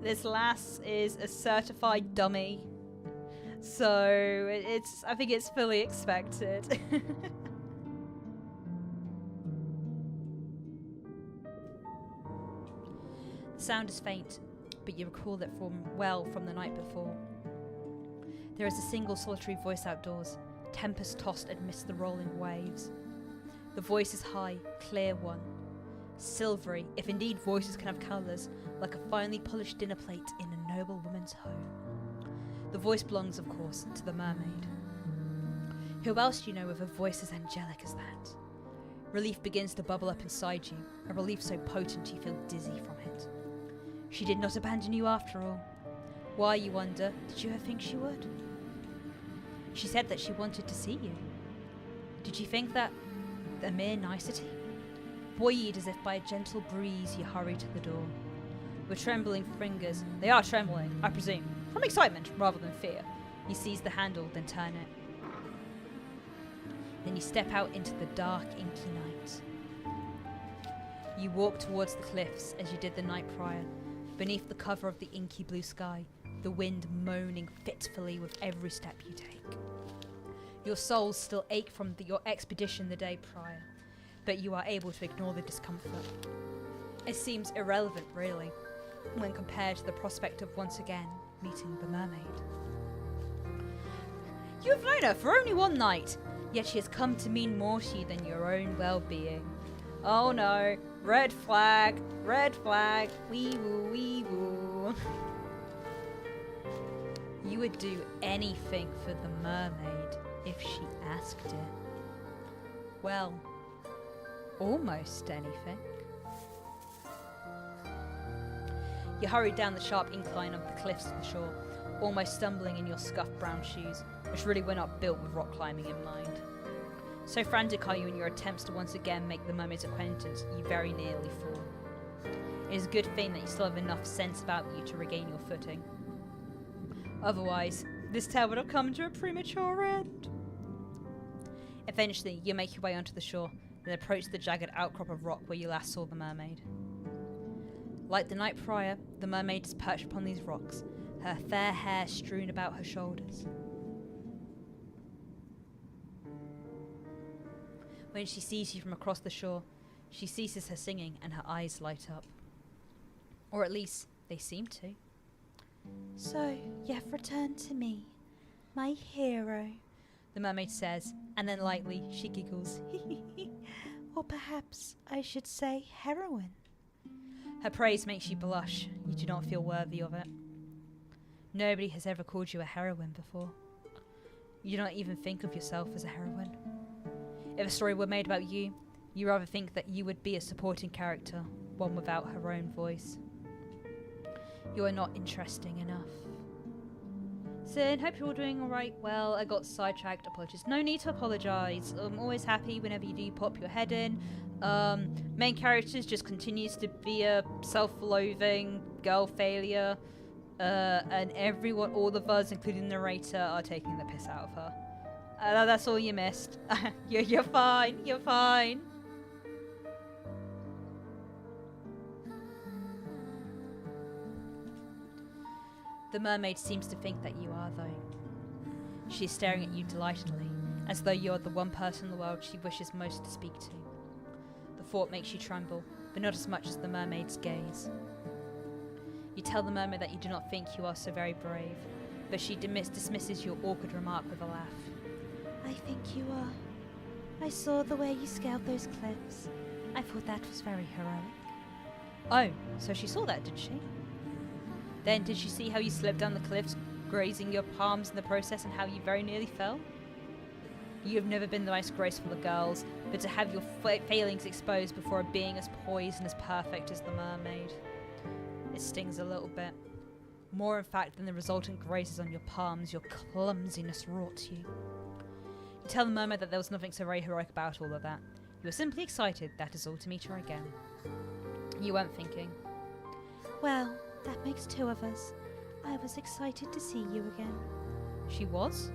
This lass is a certified dummy. So, I think it's fully expected. The sound is faint, but you recall it from the night before. There is a single solitary voice outdoors, tempest-tossed amidst the rolling waves. The voice is high, clear one, silvery, if indeed voices can have colours, like a finely polished dinner plate in a noble woman's home. The voice belongs, of course, to the mermaid. Who else do you know with a voice as angelic as that? Relief begins to bubble up inside you, a relief so potent you feel dizzy from it. She did not abandon you after all. Why, you wonder, did you ever think she would? She said that she wanted to see you. Did you think that a mere nicety? Buoyed as if by a gentle breeze, you hurry to the door. With trembling fingers, they are trembling, I presume, from excitement rather than fear, you seize the handle, then turn it. Then you step out into the dark, inky night. You walk towards the cliffs as you did the night prior, beneath the cover of the inky blue sky, the wind moaning fitfully with every step you take. Your souls still ache from your expedition the day prior, but you are able to ignore the discomfort. It seems irrelevant, really, when compared to the prospect of once again meeting the mermaid. You have known her for only one night, yet she has come to mean more to you than your own well-being. Oh no, red flag, wee woo, wee woo. You would do anything for the mermaid if she asked it. Well, almost anything. You hurried down the sharp incline of the cliffs to the shore, almost stumbling in your scuffed brown shoes, which really were not built with rock climbing in mind. So frantic are you in your attempts to once again make the mermaid's acquaintance, you very nearly fall. It is a good thing that you still have enough sense about you to regain your footing. Otherwise, this tale would have come to a premature end. Eventually, you make your way onto the shore, then approach the jagged outcrop of rock where you last saw the mermaid. Like the night prior, the mermaid is perched upon these rocks, her fair hair strewn about her shoulders. When she sees you from across the shore, She ceases her singing and her eyes light up. Or at least, they seem to. So, you've returned to me, my hero. The mermaid says, and then lightly she giggles. Or perhaps I should say heroine. Her praise makes you blush. You do not feel worthy of it. Nobody has ever called you a heroine before. You do not even think of yourself as a heroine. If a story were made about you, you rather think that you would be a supporting character, one without her own voice. You are not interesting enough. Sin, hope you're all doing alright. Well, I got sidetracked. Apologies. No need to apologise. I'm always happy whenever you do pop your head in. Main characters just continues to be a self-loathing girl failure. And everyone, all of us, including the narrator, are taking the piss out of her. That's all you missed. You're fine. You're fine. The mermaid seems to think that you are, though. She is staring at you delightedly, as though you are the one person in the world she wishes most to speak to. The thought makes you tremble, but not as much as the mermaid's gaze. You tell the mermaid that you do not think you are so very brave, but she dismisses your awkward remark with a laugh. I think you are. I saw the way you scaled those cliffs. I thought that was very heroic. Oh, so she saw that, did she? Then did she see how you slipped down the cliffs, grazing your palms in the process, and how you very nearly fell? You have never been the most graceful of girls, but to have your failings exposed before a being as poised and as perfect as the mermaid. It stings a little bit. More in fact than the resultant grazes on your palms, your clumsiness wrought you. You tell the mermaid that there was nothing so very heroic about all of that. You were simply excited, that is all, to meet her again. You weren't thinking. Well, that makes two of us. I was excited to see you again. She was?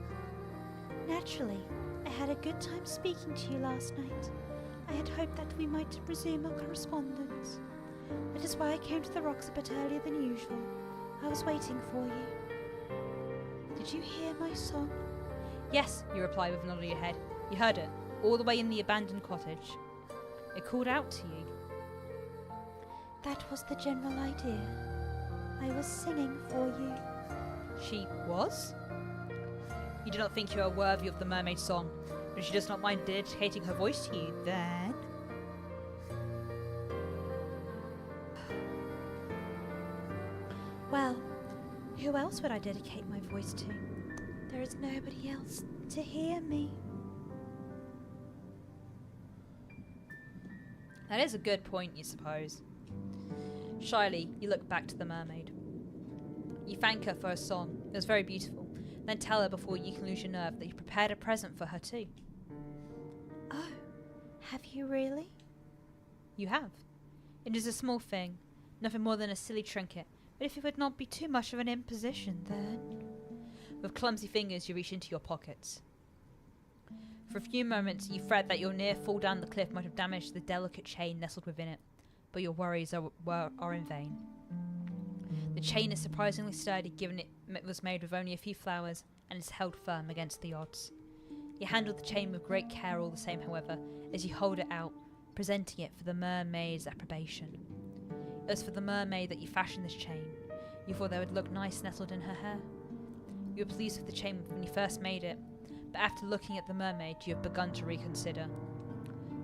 Naturally. I had a good time speaking to you last night. I had hoped that we might resume our correspondence. That is why I came to the rocks a bit earlier than usual. I was waiting for you. Did you hear my song? Yes, you reply with a nod of your head. You heard it, all the way in the abandoned cottage. It called out to you. That was the general idea. I was singing for you. She was? You do not think you are worthy of the mermaid's song, but she does not mind dedicating her voice to you, then? Well, who else would I dedicate my voice to? There is nobody else to hear me. That is a good point, you suppose. Shyly, you look back to the mermaid. You thank her for her song. It was very beautiful. Then tell her before you can lose your nerve that you prepared a present for her too. Oh, have you really? You have. It is a small thing, nothing more than a silly trinket, but if it would not be too much of an imposition, then... With clumsy fingers you reach into your pockets. For a few moments you fret that your near fall down the cliff might have damaged the delicate chain nestled within it, but your worries are in vain. The chain is surprisingly sturdy given it was made with only a few flowers and is held firm against the odds. You handle the chain with great care all the same, however, as you hold it out, presenting it for the mermaid's approbation. It was for the mermaid that you fashioned this chain. You thought that it would look nice nestled in her hair. You were pleased with the chain when you first made it, but after looking at the mermaid you have begun to reconsider.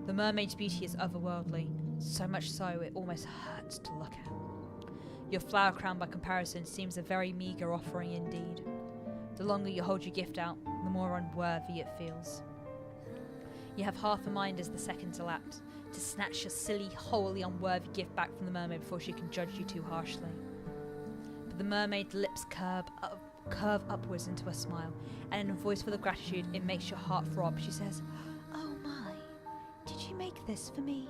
The mermaid's beauty is otherworldly, so much so it almost hurts to look at. Your flower crown by comparison seems a very meagre offering indeed. The longer you hold your gift out, the more unworthy it feels. You have half a mind as the seconds elapse to snatch your silly, wholly unworthy gift back from the mermaid before she can judge you too harshly. But the mermaid's lips curve upwards into a smile, and in a voice full of gratitude it makes your heart throb. She says, Oh my, did you make this for me?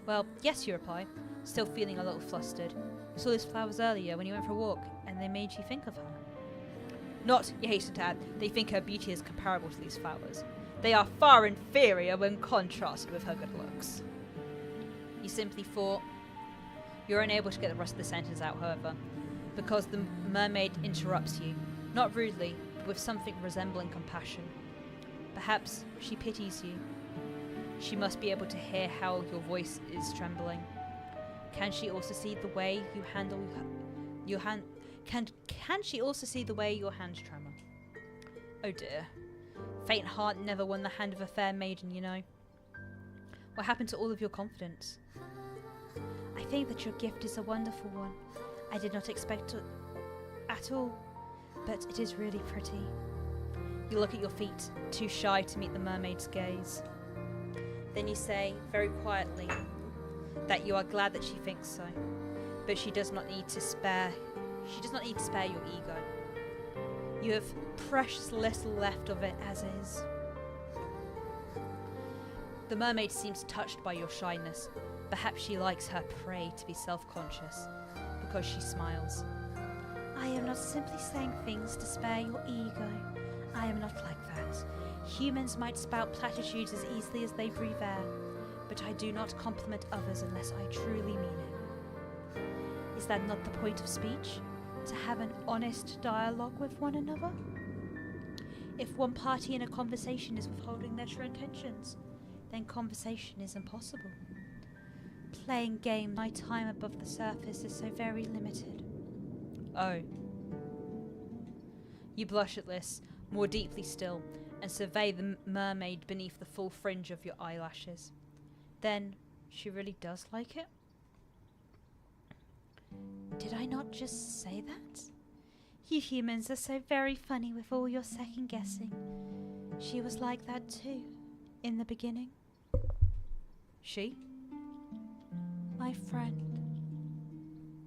Well, yes, you reply, still feeling a little flustered. You saw these flowers earlier when you went for a walk, and they made you think of her. Not, you hasten to add, they think her beauty is comparable to these flowers. They are far inferior when contrasted with her good looks. You simply thought. You're unable to get the rest of the sentence out, however, because the mermaid interrupts you, not rudely, but with something resembling compassion. Perhaps she pities you. She must be able to hear how your voice is trembling. Can she also see the way you handle your hand? Can she also see the way your hands tremor? Oh dear. Faint heart never won the hand of a fair maiden, you know. What happened to all of your confidence? I think that your gift is a wonderful one. I did not expect it at all, but it is really pretty. You look at your feet, too shy to meet the mermaid's gaze. Then you say, very quietly, that you are glad that she thinks so, but she does not need to spare your ego. You have precious little left of it as is. The mermaid seems touched by your shyness. Perhaps she likes her prey to be self-conscious, because she smiles. I am not simply saying things to spare your ego. I am not like that. Humans might spout platitudes as easily as they breathe air, but I do not compliment others unless I truly mean it. Is that not the point of speech? To have an honest dialogue with one another? If one party in a conversation is withholding their true intentions, then conversation is impossible. Playing games my time above the surface is so very limited. Oh. You blush at this, more deeply still, and survey the mermaid beneath the full fringe of your eyelashes. Then, she really does like it? Did I not just say that? You humans are so very funny with all your second guessing. She was like that too, in the beginning. She? My friend.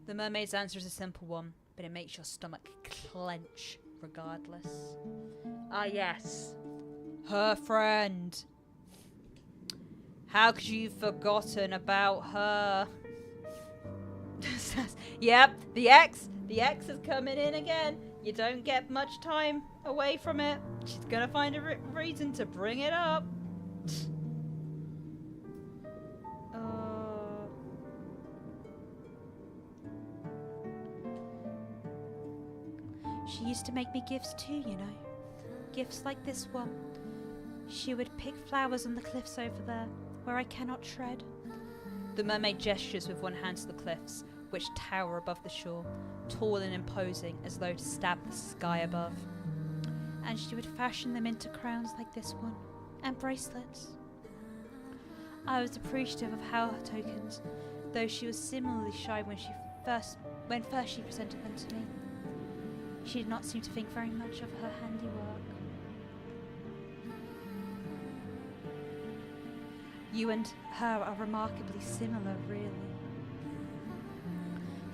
The mermaid's answer is a simple one, but it makes your stomach clench regardless. Ah yes, her friend. How could you have forgotten about her? Yep, the X is coming in again. You don't get much time away from it. She's gonna find a reason to bring it up. She used to make me gifts too, you know. Gifts like this one. She would pick flowers on the cliffs over there, where I cannot tread. The mermaid gestures with one hand to the cliffs, which tower above the shore, tall and imposing as though to stab the sky above. And she would fashion them into crowns like this one, and bracelets. I was appreciative of her tokens, though she was similarly shy when first she presented them to me. She did not seem to think very much of her handiwork. You and her are remarkably similar, really.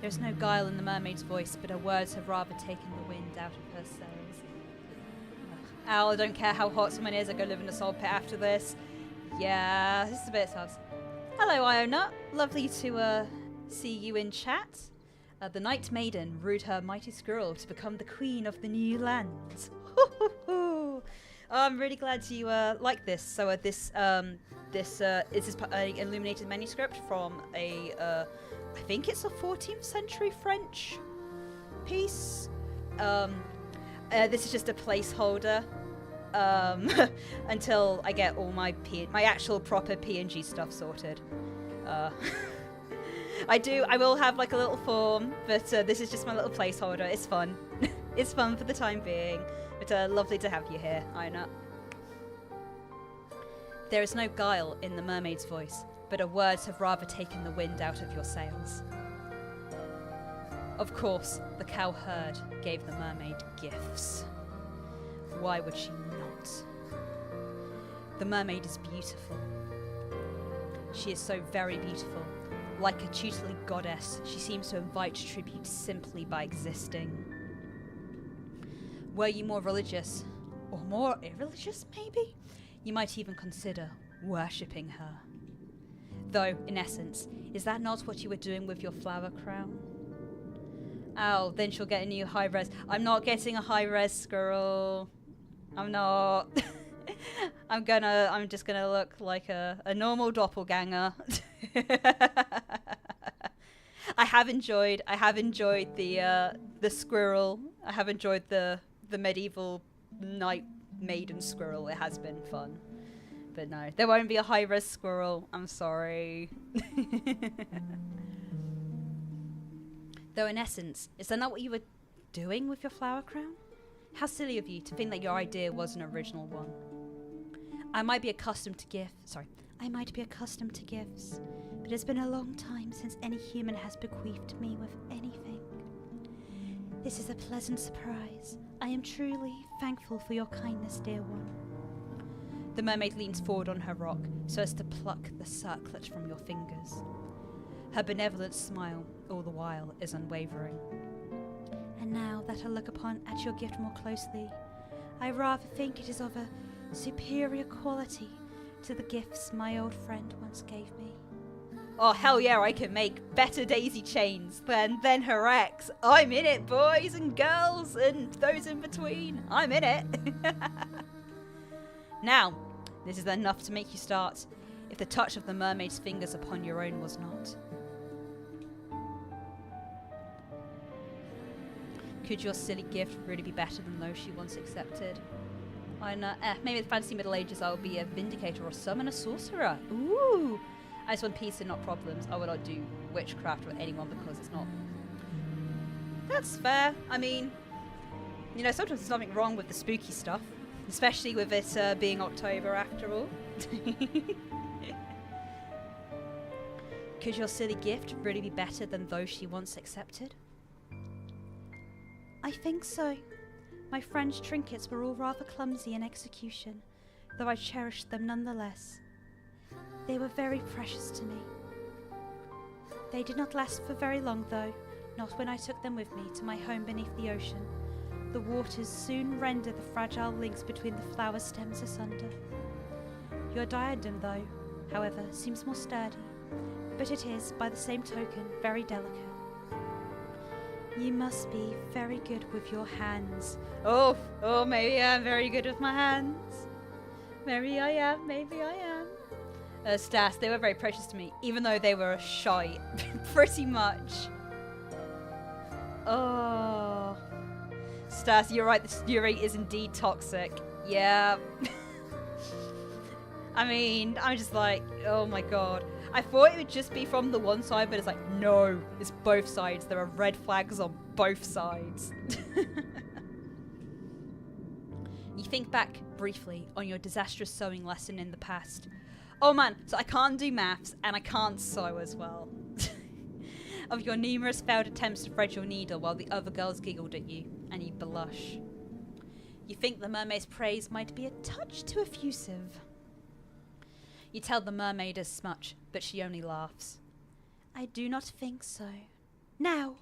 There's no guile in the mermaid's voice, but her words have rather taken the wind out of her sails. Al, I don't care how hot someone is, I go live in a salt pit after this. Yeah, this is a bit sus. Hello, Iona. Lovely to see you in chat. The Night Maiden wooed her mighty squirrel to become the queen of the new land. I'm really glad you like this. So this is an illuminated manuscript from a I think it's a 14th century French piece. This is just a placeholder until I get all my actual proper PNG stuff sorted. I will have like a little form, but this is just my little placeholder. It's fun. It's fun for the time being, but lovely to have you here, Iona. There is no guile in the mermaid's voice, but her words have rather taken the wind out of your sails. Of course, the cowherd gave the mermaid gifts. Why would she not? The mermaid is beautiful. She is so very beautiful. Like a tutelary goddess, she seems to invite tribute simply by existing. Were you more religious, or more irreligious maybe, you might even consider worshipping her. Though, in essence, is that not what you were doing with your flower crown? Oh, then she'll get a new high-res. I'm not getting a high-res squirrel. I'm not. I'm just gonna look like a normal doppelganger. I have enjoyed the squirrel. I have enjoyed the medieval night maiden squirrel. It has been fun. But no, there won't be a high-res squirrel. I'm sorry. Though in essence, is that not what you were doing with your flower crown? How silly of you to think that your idea was an original one. I might be accustomed to gifts, but it's been a long time since any human has bequeathed me with anything. This is a pleasant surprise. I am truly thankful for your kindness, dear one. The mermaid leans forward on her rock so as to pluck the circlet from your fingers. Her benevolent smile, all the while, is unwavering. And now that I look at your gift more closely, I rather think it is of a superior quality to the gifts my old friend once gave me. Oh, hell yeah, I can make better daisy chains than her ex. I'm in it, boys and girls and those in between. I'm in it. Now, this is enough to make you start, if the touch of the mermaid's fingers upon your own was not. Could your silly gift really be better than those she once accepted? I know, maybe in the fantasy Middle Ages I will be a vindicator or summon a sorcerer. Ooh! I just want peace and not problems. I will not do witchcraft with anyone because it's not... That's fair. I mean, you know, sometimes there's nothing wrong with the spooky stuff. Especially with it being October after all. Could your silly gift really be better than those she once accepted? I think so. My friend's trinkets were all rather clumsy in execution, though I cherished them nonetheless. They were very precious to me. They did not last for very long though, not when I took them with me to my home beneath the ocean. The waters soon render the fragile links between the flower stems asunder. Your diadem though, however, seems more sturdy, but it is, by the same token, very delicate. You must be very good with your hands. Oh, maybe I'm very good with my hands. Maybe I am. Stas, they were very precious to me, even though they were shy, pretty much. Oh. Stas, you're right, this urate is indeed toxic. Yeah. I mean, I'm just like, oh my god. I thought it would just be from the one side, but it's like, no, it's both sides. There are red flags on both sides. You think back briefly on your disastrous sewing lesson in the past. Oh man, so I can't do maths and I can't sew as well. Of your numerous failed attempts to thread your needle while the other girls giggled at you, and you blush. You think the mermaid's praise might be a touch too effusive. You tell the mermaid as much, but she only laughs. I do not think so. Now!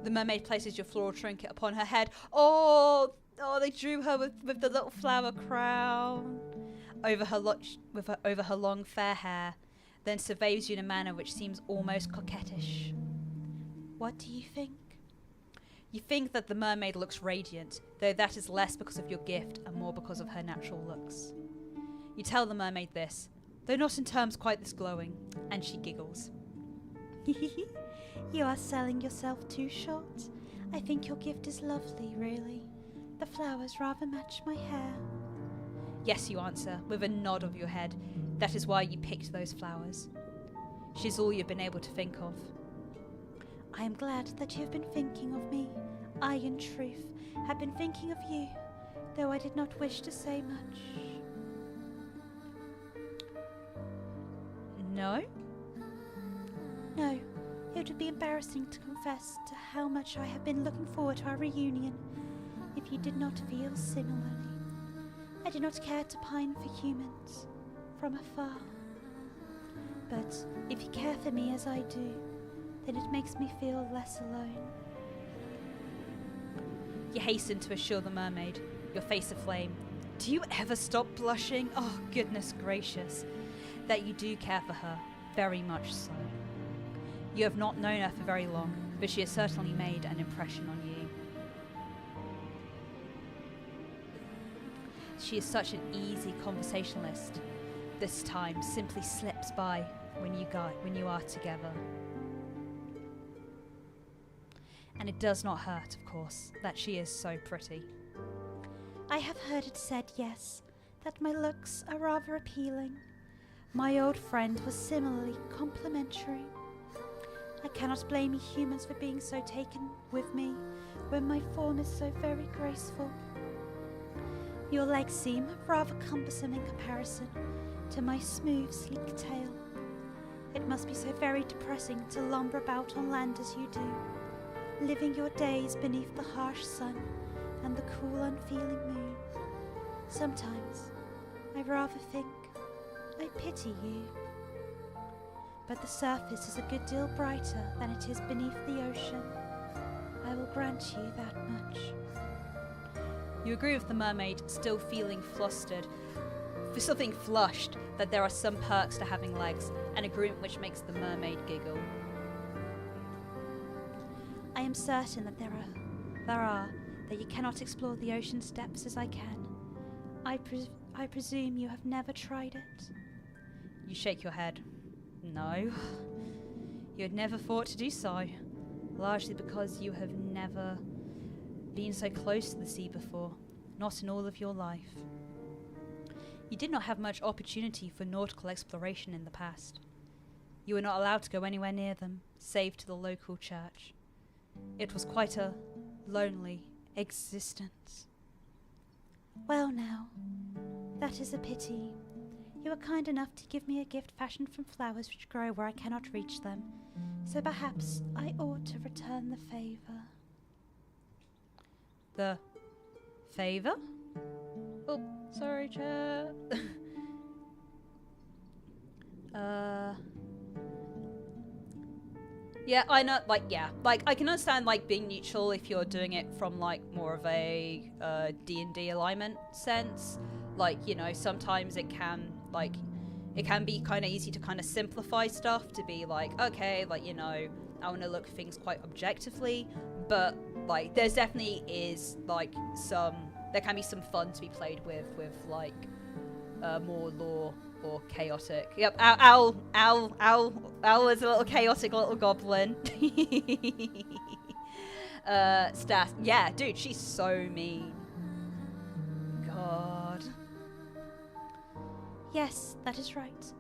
The mermaid places your floral trinket upon her head. Oh, they drew her with the little flower crown over her long fair hair, then surveys you in a manner which seems almost coquettish. What do you think? You think that the mermaid looks radiant, though that is less because of your gift and more because of her natural looks. You tell the mermaid this, though not in terms quite this glowing, and she giggles. You are selling yourself too short. I think your gift is lovely, really. The flowers rather match my hair. Yes, you answer, with a nod of your head. That is why you picked those flowers. She's all you've been able to think of. I am glad that you have been thinking of me. I, in truth, have been thinking of you, though I did not wish to say much. No? No, it would be embarrassing to confess to how much I have been looking forward to our reunion, if you did not feel similarly. I do not care to pine for humans, from afar. But if you care for me as I do, then it makes me feel less alone. You hasten to assure the mermaid, your face aflame. Do you ever stop blushing? Oh, goodness gracious. That you do care for her, very much so. You have not known her for very long, but she has certainly made an impression on you. She is such an easy conversationalist. This time simply slips by when you are together. And it does not hurt, of course, that she is so pretty. I have heard it said, yes, that my looks are rather appealing. My old friend was similarly complimentary. I cannot blame you humans for being so taken with me when my form is so very graceful. Your legs seem rather cumbersome in comparison to my smooth, sleek tail. It must be so very depressing to lumber about on land as you do, living your days beneath the harsh sun and the cool, unfeeling moon. Sometimes I rather think I pity you. But the surface is a good deal brighter than it is beneath the ocean. I will grant you that much. You agree with the mermaid, still feeling flustered, still feeling flushed, that there are some perks to having legs, an agreement which makes the mermaid giggle. I am certain that that you cannot explore the ocean's depths as I can. I presume you have never tried it. You shake your head. No. You had never thought to do so, largely because you have never been so close to the sea before, not in all of your life. You did not have much opportunity for nautical exploration in the past. You were not allowed to go anywhere near them, save to the local church. It was quite a lonely existence. Well now, that is a pity. You were kind enough to give me a gift fashioned from flowers which grow where I cannot reach them, so perhaps I ought to return the favour. The favour? Oh, sorry, chat. Yeah, I know, I can understand, being neutral if you're doing it from, more of a, D&D alignment sense. Sometimes it can, it can be kind of easy to kind of simplify stuff to be okay, I want to look at things quite objectively, but, there's definitely is, there can be some fun to be played with, more lore or chaotic. Yep, Owl is a little chaotic little goblin. Stas, yeah, dude, she's so mean. God. Yes, that is right.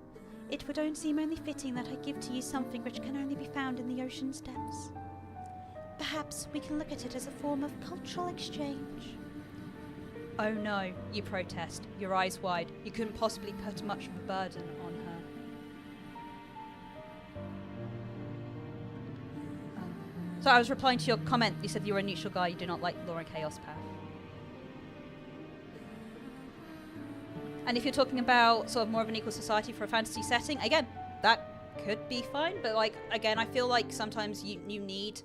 It would seem only fitting that I give to you something which can only be found in the ocean's depths. Perhaps we can look at it as a form of cultural exchange. Oh no, you protest, your eyes wide. You couldn't possibly put much of a burden on her. So I was replying to your comment. You said you were a neutral guy, you do not like lore and chaos path. And if you're talking about sort of more of an equal society for a fantasy setting, again, that could be fine. But again, I feel like sometimes you need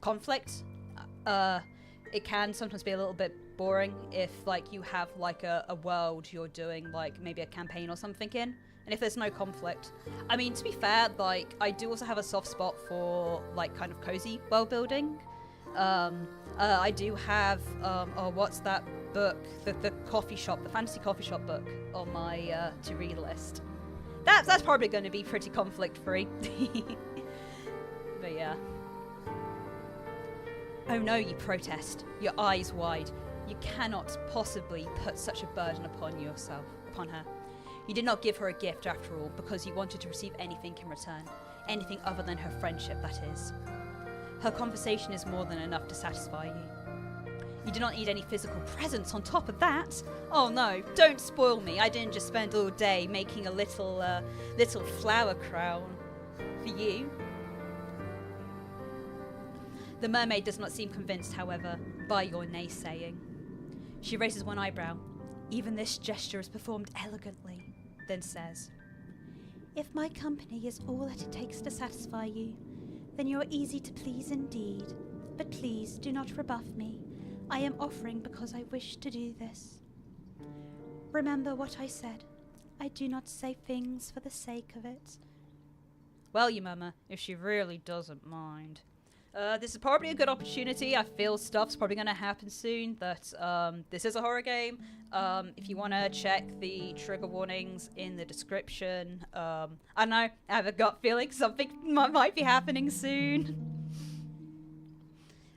conflict. It can sometimes be a little bit boring if you have a world you're doing maybe a campaign or something in, and if there's no conflict. I mean, to be fair, I do also have a soft spot for kind of cozy world building. I do have what's that book, the coffee shop, the fantasy coffee shop book on my to read list. That's probably going to be pretty conflict free. But yeah. Oh no, you protest, your eyes wide. You cannot possibly put such a burden upon her. You did not give her a gift after all, because you wanted to receive anything in return. Anything other than her friendship, that is. Her conversation is more than enough to satisfy you. You do not need any physical presence on top of that. Oh no, don't spoil me. I didn't just spend all day making a little flower crown for you. The mermaid does not seem convinced, however, by your naysaying. She raises one eyebrow. Even this gesture is performed elegantly, then says, If my company is all that it takes to satisfy you, then you are easy to please indeed. But please do not rebuff me. I am offering because I wish to do this. Remember what I said. I do not say things for the sake of it. Well, you murmur, if she really doesn't mind. This is probably a good opportunity. I feel stuff's probably going to happen soon. That this is a horror game. If you want to check the trigger warnings in the description, I don't know. I have a gut feeling something might be happening soon.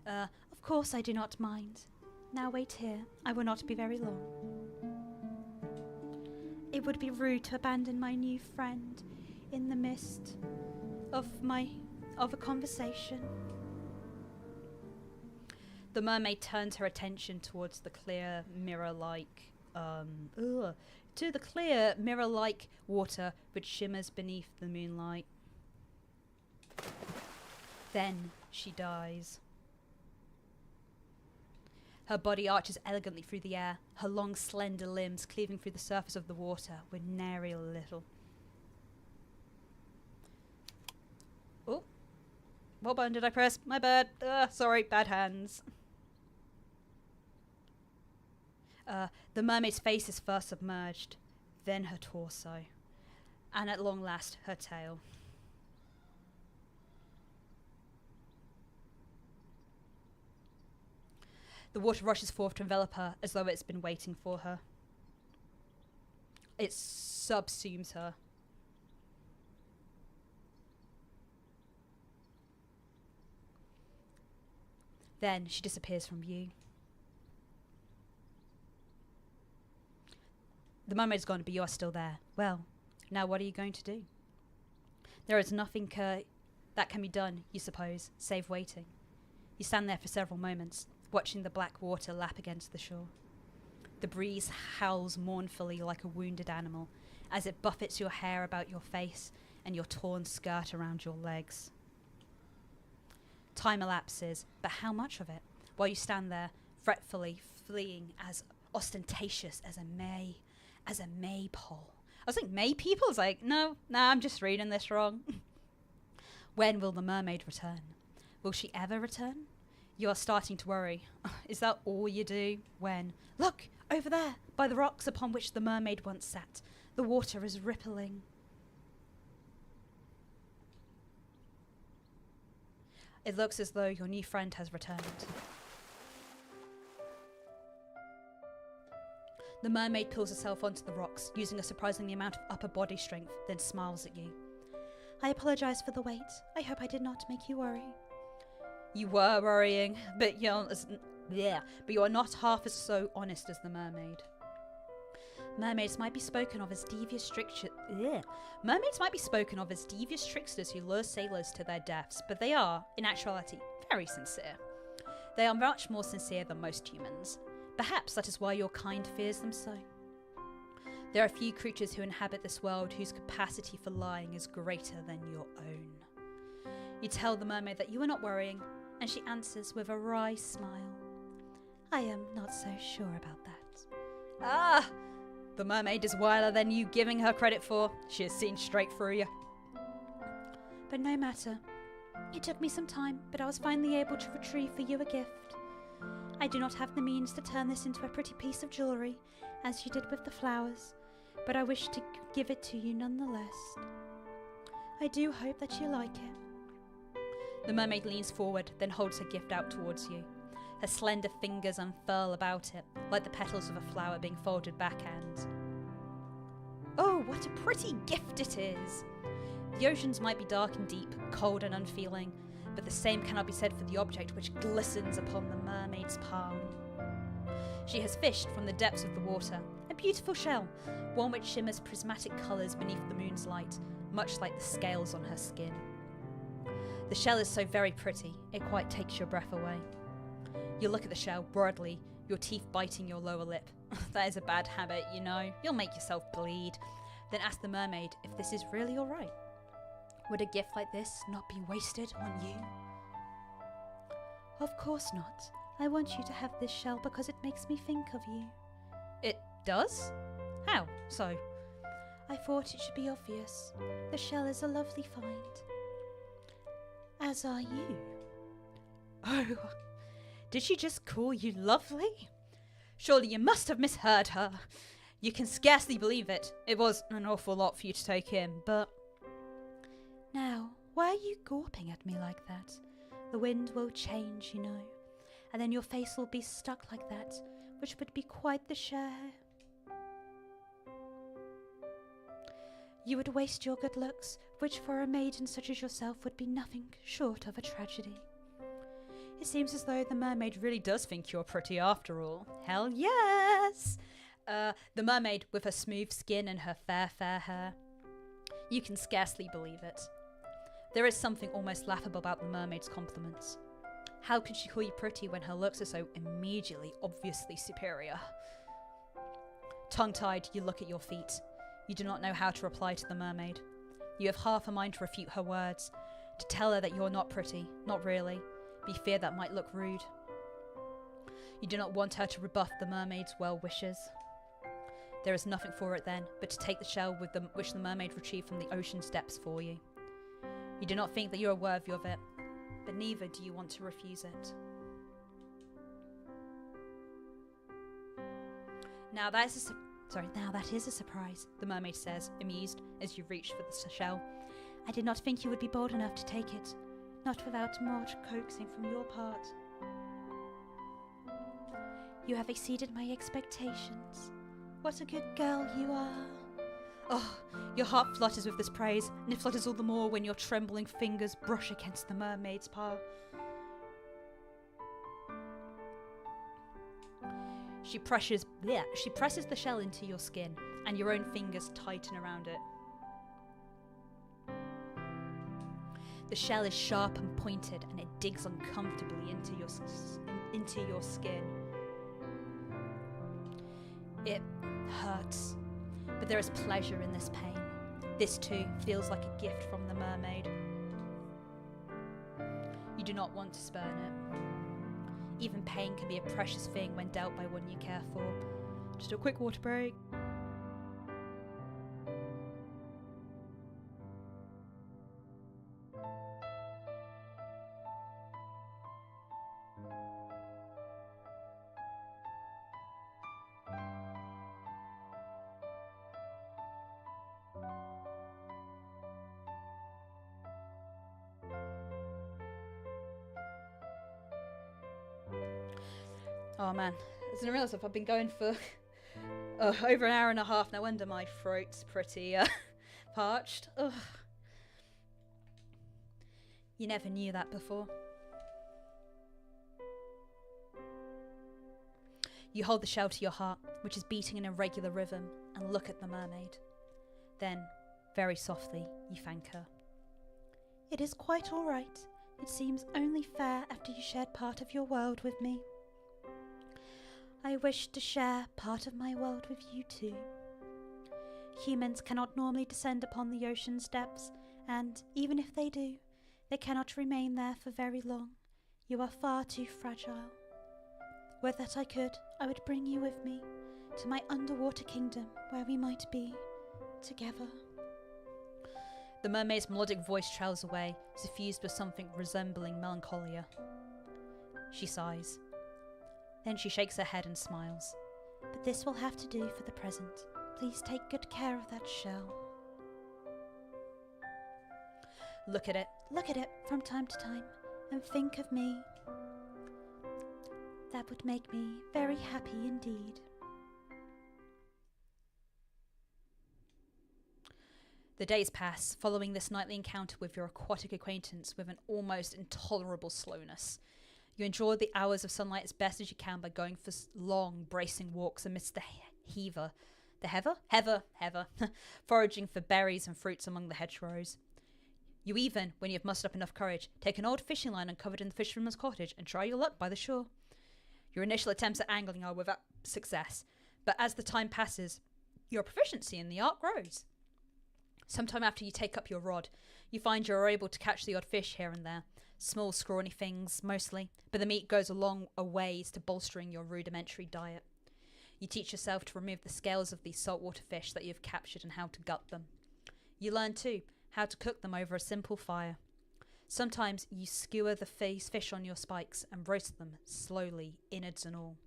Of course I do not mind. Now wait here. I will not be very long. It would be rude to abandon my new friend in the midst of a conversation. The mermaid turns her attention towards the clear mirror-like water which shimmers beneath the moonlight. Then she dies. Her body arches elegantly through the air, her long slender limbs cleaving through the surface of the water with nary a little. Oh, what button did I press? My bad. Sorry, bad hands. The mermaid's face is first submerged, then her torso, and at long last her tail. The water rushes forth to envelop her as though it's been waiting for her. It subsumes her. Then she disappears from view. The mermaid's gone, but you are still there. Well, now what are you going to do? There is nothing that can be done, you suppose, save waiting. You stand there for several moments, watching the black water lap against the shore. The breeze howls mournfully like a wounded animal as it buffets your hair about your face and your torn skirt around your legs. Time elapses, but how much of it? While you stand there, fretfully fleeing as ostentatious as a maypole. I was like, May people? I was like, no, I'm just reading this wrong. When will the mermaid return? Will she ever return? You are starting to worry. Is that all you do when... Look, over there, by the rocks upon which the mermaid once sat. The water is rippling. It looks as though your new friend has returned. The mermaid pulls herself onto the rocks, using a surprising amount of upper body strength, then smiles at you. I apologize for the wait. I hope I did not make you worry. You were worrying, but you are not half as so honest as the mermaid. Mermaids might be spoken of as devious tricksters who lure sailors to their deaths, but they are, in actuality, very sincere. They are much more sincere than most humans. Perhaps that is why your kind fears them so. There are few creatures who inhabit this world whose capacity for lying is greater than your own. You tell the mermaid that you are not worrying, and she answers with a wry smile. I am not so sure about that. Ah! The mermaid is wiler than you giving her credit for. She has seen straight through you. But no matter. It took me some time, but I was finally able to retrieve for you a gift. I do not have the means to turn this into a pretty piece of jewellery, as you did with the flowers, but I wish to give it to you nonetheless. I do hope that you like it. The mermaid leans forward, then holds her gift out towards you. Her slender fingers unfurl about it, like the petals of a flower being folded backhand. Oh, what a pretty gift it is! The oceans might be dark and deep, cold and unfeeling, but the same cannot be said for the object which glistens upon the mermaid's palm. She has fished from the depths of the water a beautiful shell, one which shimmers prismatic colours beneath the moon's light, much like the scales on her skin. The shell is so very pretty, it quite takes your breath away. You look at the shell broadly, your teeth biting your lower lip. That is a bad habit, you know. You'll make yourself bleed. Then ask the mermaid if this is really alright. Would a gift like this not be wasted on you? Of course not. I want you to have this shell because it makes me think of you. It does? How so? I thought it should be obvious. The shell is a lovely find. As are you. Oh, did she just call you lovely? Surely you must have misheard her. You can scarcely believe it. It was an awful lot for you to take in, but... Now, why are you gawping at me like that? The wind will change, you know, and then your face will be stuck like that, which would be quite the share. You would waste your good looks, which for a maiden such as yourself would be nothing short of a tragedy. It seems as though the mermaid really does think you're pretty after all. Hell yes! The mermaid with her smooth skin and her fair hair. You can scarcely believe it. There is something almost laughable about the mermaid's compliments. How could she call you pretty when her looks are so immediately, obviously superior? Tongue-tied, you look at your feet. You do not know how to reply to the mermaid. You have half a mind to refute her words, to tell her that you're not pretty, not really, but you fear that might look rude. You do not want her to rebuff the mermaid's well wishes. There is nothing for it then, but to take the shell which the mermaid retrieved from the ocean's depths for you. You do not think that you are worthy of it, but neither do you want to refuse it. Now that is a surprise, the mermaid says, amused, as you reach for the shell. I did not think you would be bold enough to take it, not without more coaxing from your part. You have exceeded my expectations. What a good girl you are. Oh, your heart flutters with this praise, and it flutters all the more when your trembling fingers brush against the mermaid's paw. She presses the shell into your skin, and your own fingers tighten around it. The shell is sharp and pointed, and it digs uncomfortably into your skin. It hurts, but there is pleasure in this pain. This too feels like a gift from the mermaid. You do not want to spurn it. Even pain can be a precious thing when dealt by one you care for. Just a quick water break. Oh man, I didn't realise I've been going for over an hour and a half. No wonder my throat's pretty parched. Ugh. You never knew that before. You hold the shell to your heart, which is beating in a regular rhythm, and look at the mermaid. Then, very softly, you thank her. It is quite all right. It seems only fair after you shared part of your world with me. I wish to share part of my world with you too. Humans cannot normally descend upon the ocean's depths, and even if they do, they cannot remain there for very long. You are far too fragile. Were that I could, I would bring you with me to my underwater kingdom where we might be together. The mermaid's melodic voice trails away, suffused with something resembling melancholia. She sighs. Then she shakes her head and smiles. But this will have to do for the present. Please take good care of that shell. Look at it from time to time and think of me. That would make me very happy indeed. The days pass, following this nightly encounter with your aquatic acquaintance with an almost intolerable slowness. You enjoy the hours of sunlight as best as you can by going for long, bracing walks amidst the heather, foraging for berries and fruits among the hedgerows. You even, when you have mustered up enough courage, take an old fishing line uncovered in the fisherman's cottage and try your luck by the shore. Your initial attempts at angling are without success, but as the time passes, your proficiency in the art grows. Sometime after you take up your rod, you find you are able to catch the odd fish here and there. Small, scrawny things, mostly, but the meat goes a long ways to bolstering your rudimentary diet. You teach yourself to remove the scales of these saltwater fish that you have captured and how to gut them. You learn, too, how to cook them over a simple fire. Sometimes you skewer the fish on your spikes and roast them slowly, innards and all.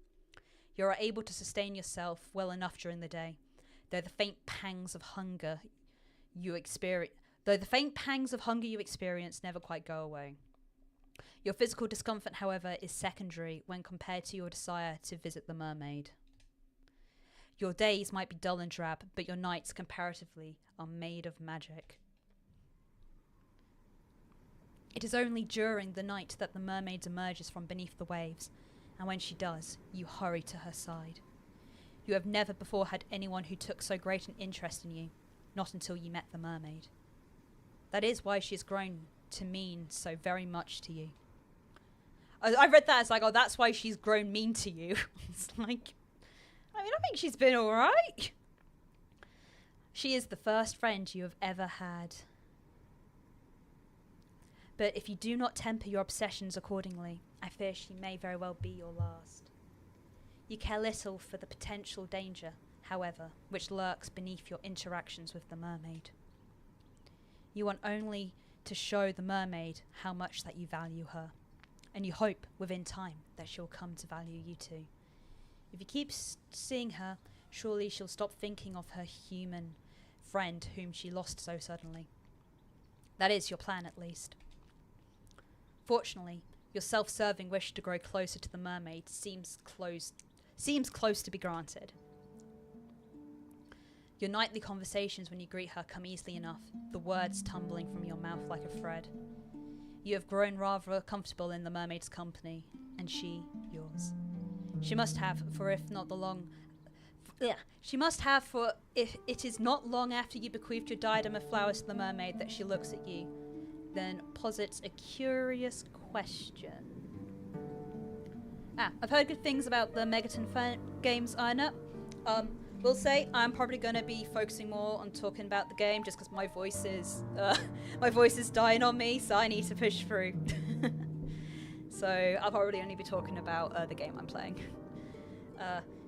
You are able to sustain yourself well enough during the day, though the faint pangs of hunger you experience never quite go away. Your physical discomfort, however, is secondary when compared to your desire to visit the mermaid. Your days might be dull and drab, but your nights, comparatively, are made of magic. It is only during the night that the mermaid emerges from beneath the waves, and when she does, you hurry to her side. You have never before had anyone who took so great an interest in you, not until you met the mermaid. That is why she has grown to mean so very much to you. I read that as like, oh, that's why she's grown mean to you. It's like, I mean, I think she's been alright. She is the first friend you have ever had. But if you do not temper your obsessions accordingly, I fear she may very well be your last. You care little for the potential danger, however, which lurks beneath your interactions with the mermaid. You want only to show the mermaid how much that you value her, and you hope within time that she'll come to value you too. If you keep seeing her, surely she'll stop thinking of her human friend whom she lost so suddenly. That is your plan, at least. Fortunately, your self-serving wish to grow closer to the mermaid seems close to be granted. Your nightly conversations when you greet her come easily enough, the words tumbling from your mouth like a thread. You have grown rather comfortable in the mermaid's company, and she yours. She must have, for if it is not long after you bequeathed your diadem of flowers to the mermaid that she looks at you, then posits a curious question. I've heard good things about the Megaton games, Ina. Will say I'm probably going to be focusing more on talking about the game just because my voice is dying on me, so I need to push through. So I'll probably only be talking about the game I'm playing.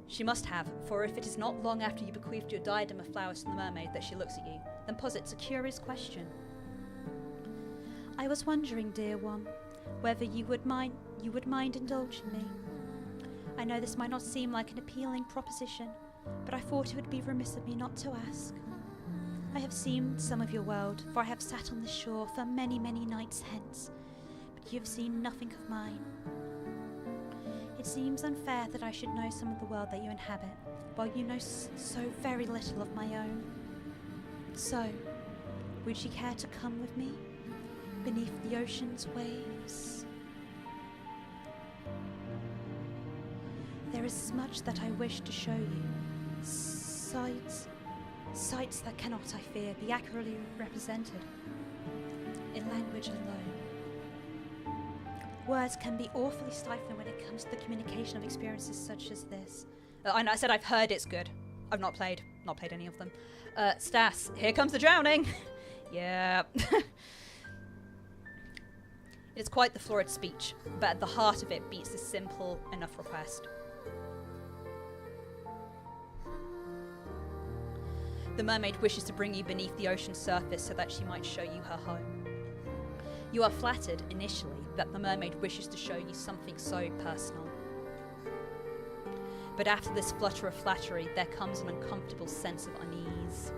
She must have, for if it is not long after you bequeathed your diadem of flowers to the mermaid that she looks at you, then posits a curious question. I was wondering, dear one, whether you would mind indulging me. I know this might not seem like an appealing proposition, but I thought it would be remiss of me not to ask. I have seen some of your world, for I have sat on this shore for many, many nights hence, but you have seen nothing of mine. It seems unfair that I should know some of the world that you inhabit, while you know so very little of my own. So, would you care to come with me, beneath the ocean's waves? There is much that I wish to show you. Sights that cannot, I fear, be accurately represented in language alone. Words can be awfully stifling when it comes to the communication of experiences such as this. I said I've heard it's good. I've not played any of them. Stas, here comes the drowning. Yeah. It's quite the florid speech, but at the heart of it beats a simple enough request. The mermaid wishes to bring you beneath the ocean's surface so that she might show you her home. You are flattered, initially, that the mermaid wishes to show you something so personal. But after this flutter of flattery, there comes an uncomfortable sense of unease.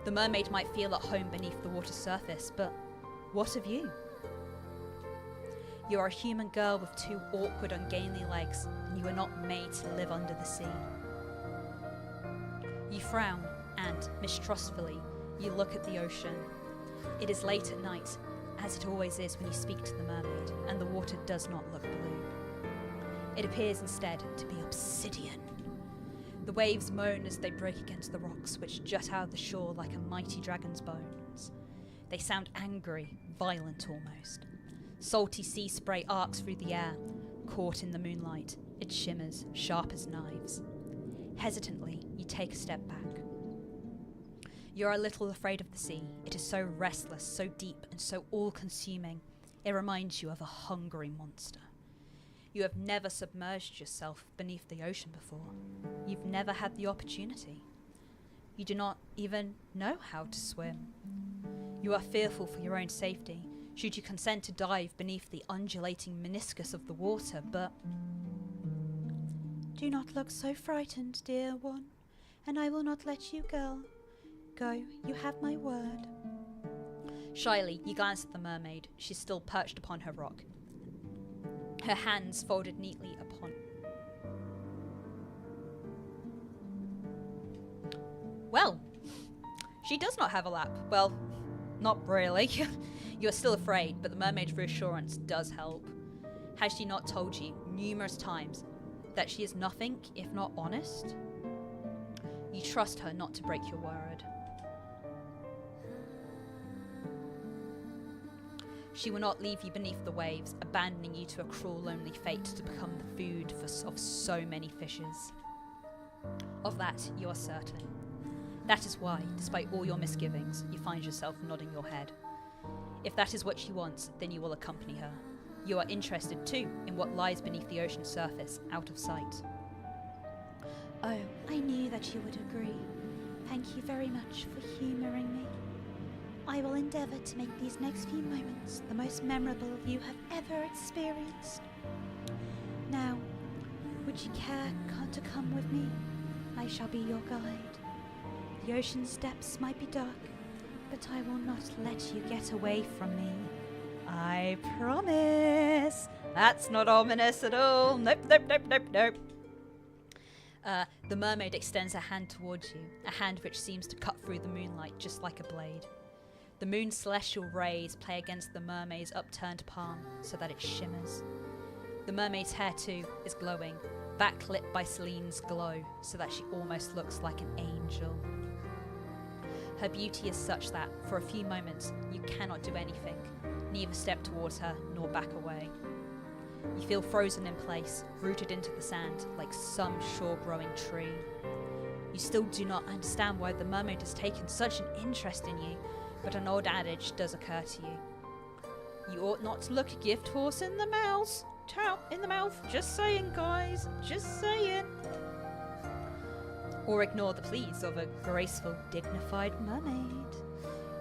The mermaid might feel at home beneath the water's surface, but what of you? You are a human girl with two awkward, ungainly legs, and you are not made to live under the sea. You frown, and, mistrustfully, you look at the ocean. It is late at night, as it always is when you speak to the mermaid, and the water does not look blue. It appears instead to be obsidian. The waves moan as they break against the rocks, which jut out of the shore like a mighty dragon's bones. They sound angry, violent almost. Salty sea spray arcs through the air. Caught in the moonlight, it shimmers, sharp as knives. Hesitantly, you take a step back. You are a little afraid of the sea. It is so restless, so deep, and so all-consuming. It reminds you of a hungry monster. You have never submerged yourself beneath the ocean before. You've never had the opportunity. You do not even know how to swim. You are fearful for your own safety, should you consent to dive beneath the undulating meniscus of the water, but... Do not look so frightened, dear one, and I will not let you go. Go, you have my word. Shyly, you glance at the mermaid. She's still perched upon her rock. Her hands folded neatly upon... Well, she does not have a lap. Well, not really. You're still afraid, but the mermaid's reassurance does help. Has she not told you numerous times that she is nothing if not honest. You trust her not to break your word. She will not leave you beneath the waves, abandoning you to a cruel, lonely fate to become the food of so many fishes. Of that, you are certain. That is why, despite all your misgivings, you find yourself nodding your head. If that is what she wants, then you will accompany her. You are interested, too, in what lies beneath the ocean's surface, out of sight. Oh, I knew that you would agree. Thank you very much for humouring me. I will endeavour to make these next few moments the most memorable you have ever experienced. Now, would you care to come with me? I shall be your guide. The ocean's depths might be dark, but I will not let you get away from me. I promise. That's not ominous at all. Nope. The mermaid extends a hand towards you, a hand which seems to cut through the moonlight just like a blade. The moon's celestial rays play against the mermaid's upturned palm so that it shimmers. The mermaid's hair, too, is glowing, backlit by Celine's glow so that she almost looks like an angel. Her beauty is such that, for a few moments, you cannot do anything, neither step towards her nor back away. You feel frozen in place, rooted into the sand like some shore-growing tree. You still do not understand why the mermaid has taken such an interest in you, but an old adage does occur to you. You ought not to look a gift horse in the mouth. Just saying, guys. Just saying. Or ignore the pleas of a graceful, dignified mermaid.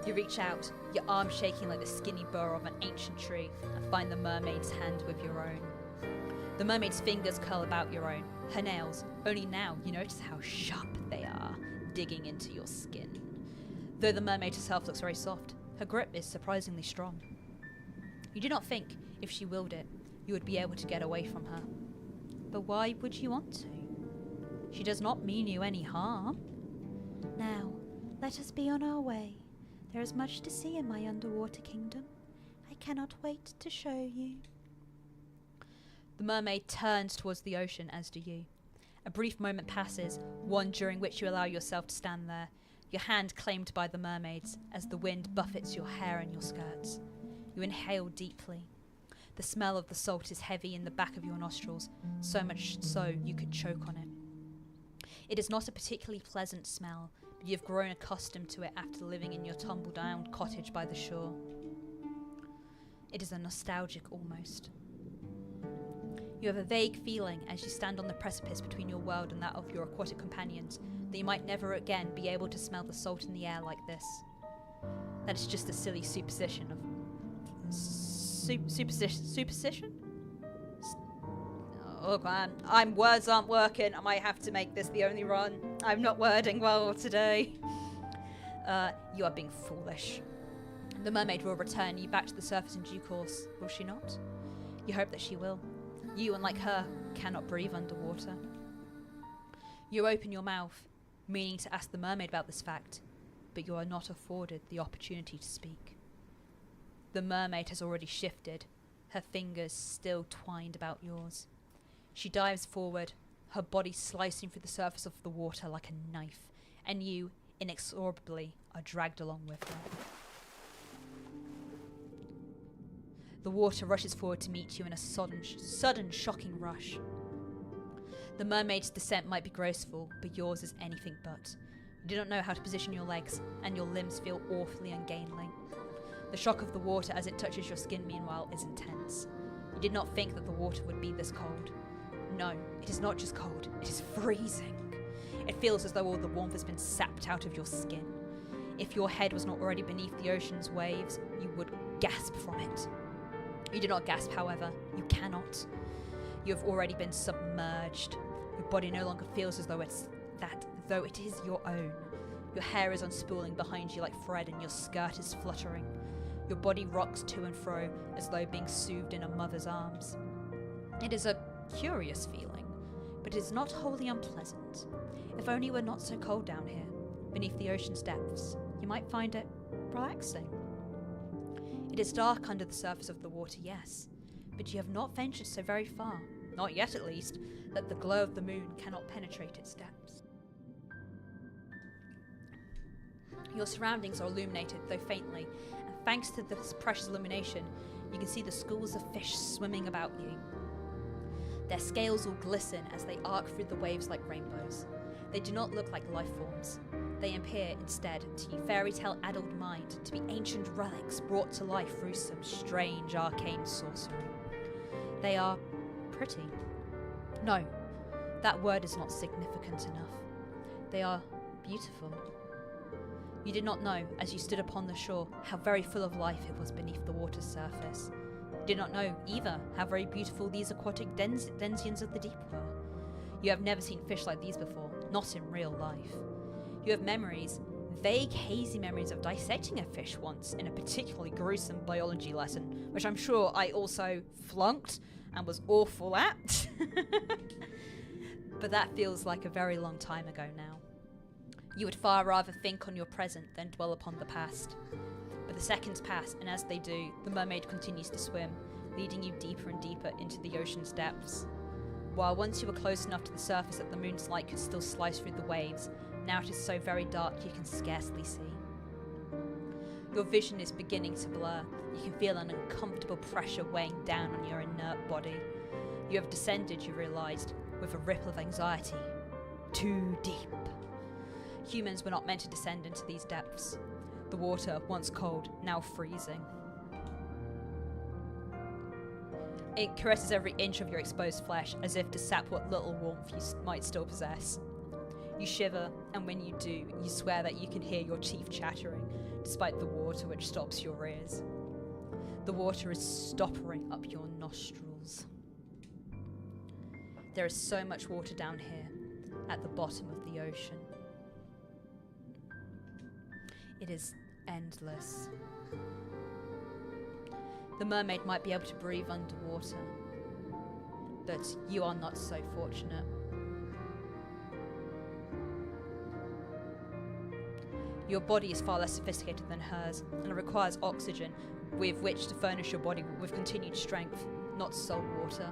You reach out, your arm shaking like the skinny burr of an ancient tree, and find the mermaid's hand with your own. The mermaid's fingers curl about your own, her nails, only now you notice how sharp they are, digging into your skin. Though the mermaid herself looks very soft, her grip is surprisingly strong. You do not think, if she willed it, you would be able to get away from her. But why would you want to? She does not mean you any harm. Now, let us be on our way. There is much to see in my underwater kingdom. I cannot wait to show you. The mermaid turns towards the ocean, as do you. A brief moment passes, one during which you allow yourself to stand there, your hand claimed by the mermaids as the wind buffets your hair and your skirts. You inhale deeply. The smell of the salt is heavy in the back of your nostrils, so much so you could choke on it. It is not a particularly pleasant smell, but you have grown accustomed to it after living in your tumble-down cottage by the shore. It is a nostalgic almost. You have a vague feeling as you stand on the precipice between your world and that of your aquatic companions that you might never again be able to smell the salt in the air like this. That is just a silly superstition of... Superstition? Oh man, words aren't working. I might have to make this the only run. I'm not wording well today. You are being foolish. The mermaid will return you back to the surface in due course, will she not? You hope that she will. You, unlike her, cannot breathe underwater. You open your mouth, meaning to ask the mermaid about this fact, but you are not afforded the opportunity to speak. The mermaid has already shifted, her fingers still twined about yours. She dives forward, her body slicing through the surface of the water like a knife, and you, inexorably, are dragged along with her. The water rushes forward to meet you in a sudden shocking rush. The mermaid's descent might be graceful, but yours is anything but. You do not know how to position your legs, and your limbs feel awfully ungainly. The shock of the water as it touches your skin, meanwhile, is intense. You did not think that the water would be this cold. No, it is not just cold, it is freezing. It feels as though all the warmth has been sapped out of your skin. If your head was not already beneath the ocean's waves, you would gasp from it. You do not gasp, however. You cannot. You have already been submerged. Your body no longer feels as though it is your own. Your hair is unspooling behind you like thread and your skirt is fluttering. Your body rocks to and fro as though being soothed in a mother's arms. It is a curious feeling, but it is not wholly unpleasant. If only it were not so cold down here, beneath the ocean's depths, you might find it relaxing. It is dark under the surface of the water, yes, but you have not ventured so very far. not yet at least, that the glow of the moon cannot penetrate its depths. Your surroundings are illuminated, though faintly, and thanks to this precious illumination, you can see the schools of fish swimming about you. Their scales will glisten as they arc through the waves like rainbows. They do not look like life forms. They appear, instead, to your fairy tale addled mind to be ancient relics brought to life through some strange arcane sorcery. They are pretty. No, that word is not significant enough. They are beautiful. You did not know, as you stood upon the shore, how very full of life it was beneath the water's surface. You did not know, either, how very beautiful these aquatic denizens of the deep were. You have never seen fish like these before, not in real life. You have memories, vague, hazy memories of dissecting a fish once in a particularly gruesome biology lesson, which I'm sure I also flunked and was awful at. But that feels like a very long time ago now. You would far rather think on your present than dwell upon the past. But the seconds pass, and as they do, the mermaid continues to swim, leading you deeper and deeper into the ocean's depths. While once you were close enough to the surface that the moon's light could still slice through the waves, now it is so very dark you can scarcely see. Your vision is beginning to blur. You can feel an uncomfortable pressure weighing down on your inert body. You have descended, you realised, with a ripple of anxiety. Too deep. Humans were not meant to descend into these depths. The water, once cold, now freezing. It caresses every inch of your exposed flesh as if to sap what little warmth you might still possess. You shiver, and when you do, you swear that you can hear your teeth chattering, despite the water which stops your ears. The water is stoppering up your nostrils. There is so much water down here, at the bottom of the ocean. It is endless. The mermaid might be able to breathe underwater, but you are not so fortunate. Your body is far less sophisticated than hers, and requires oxygen with which to furnish your body with continued strength, not salt water.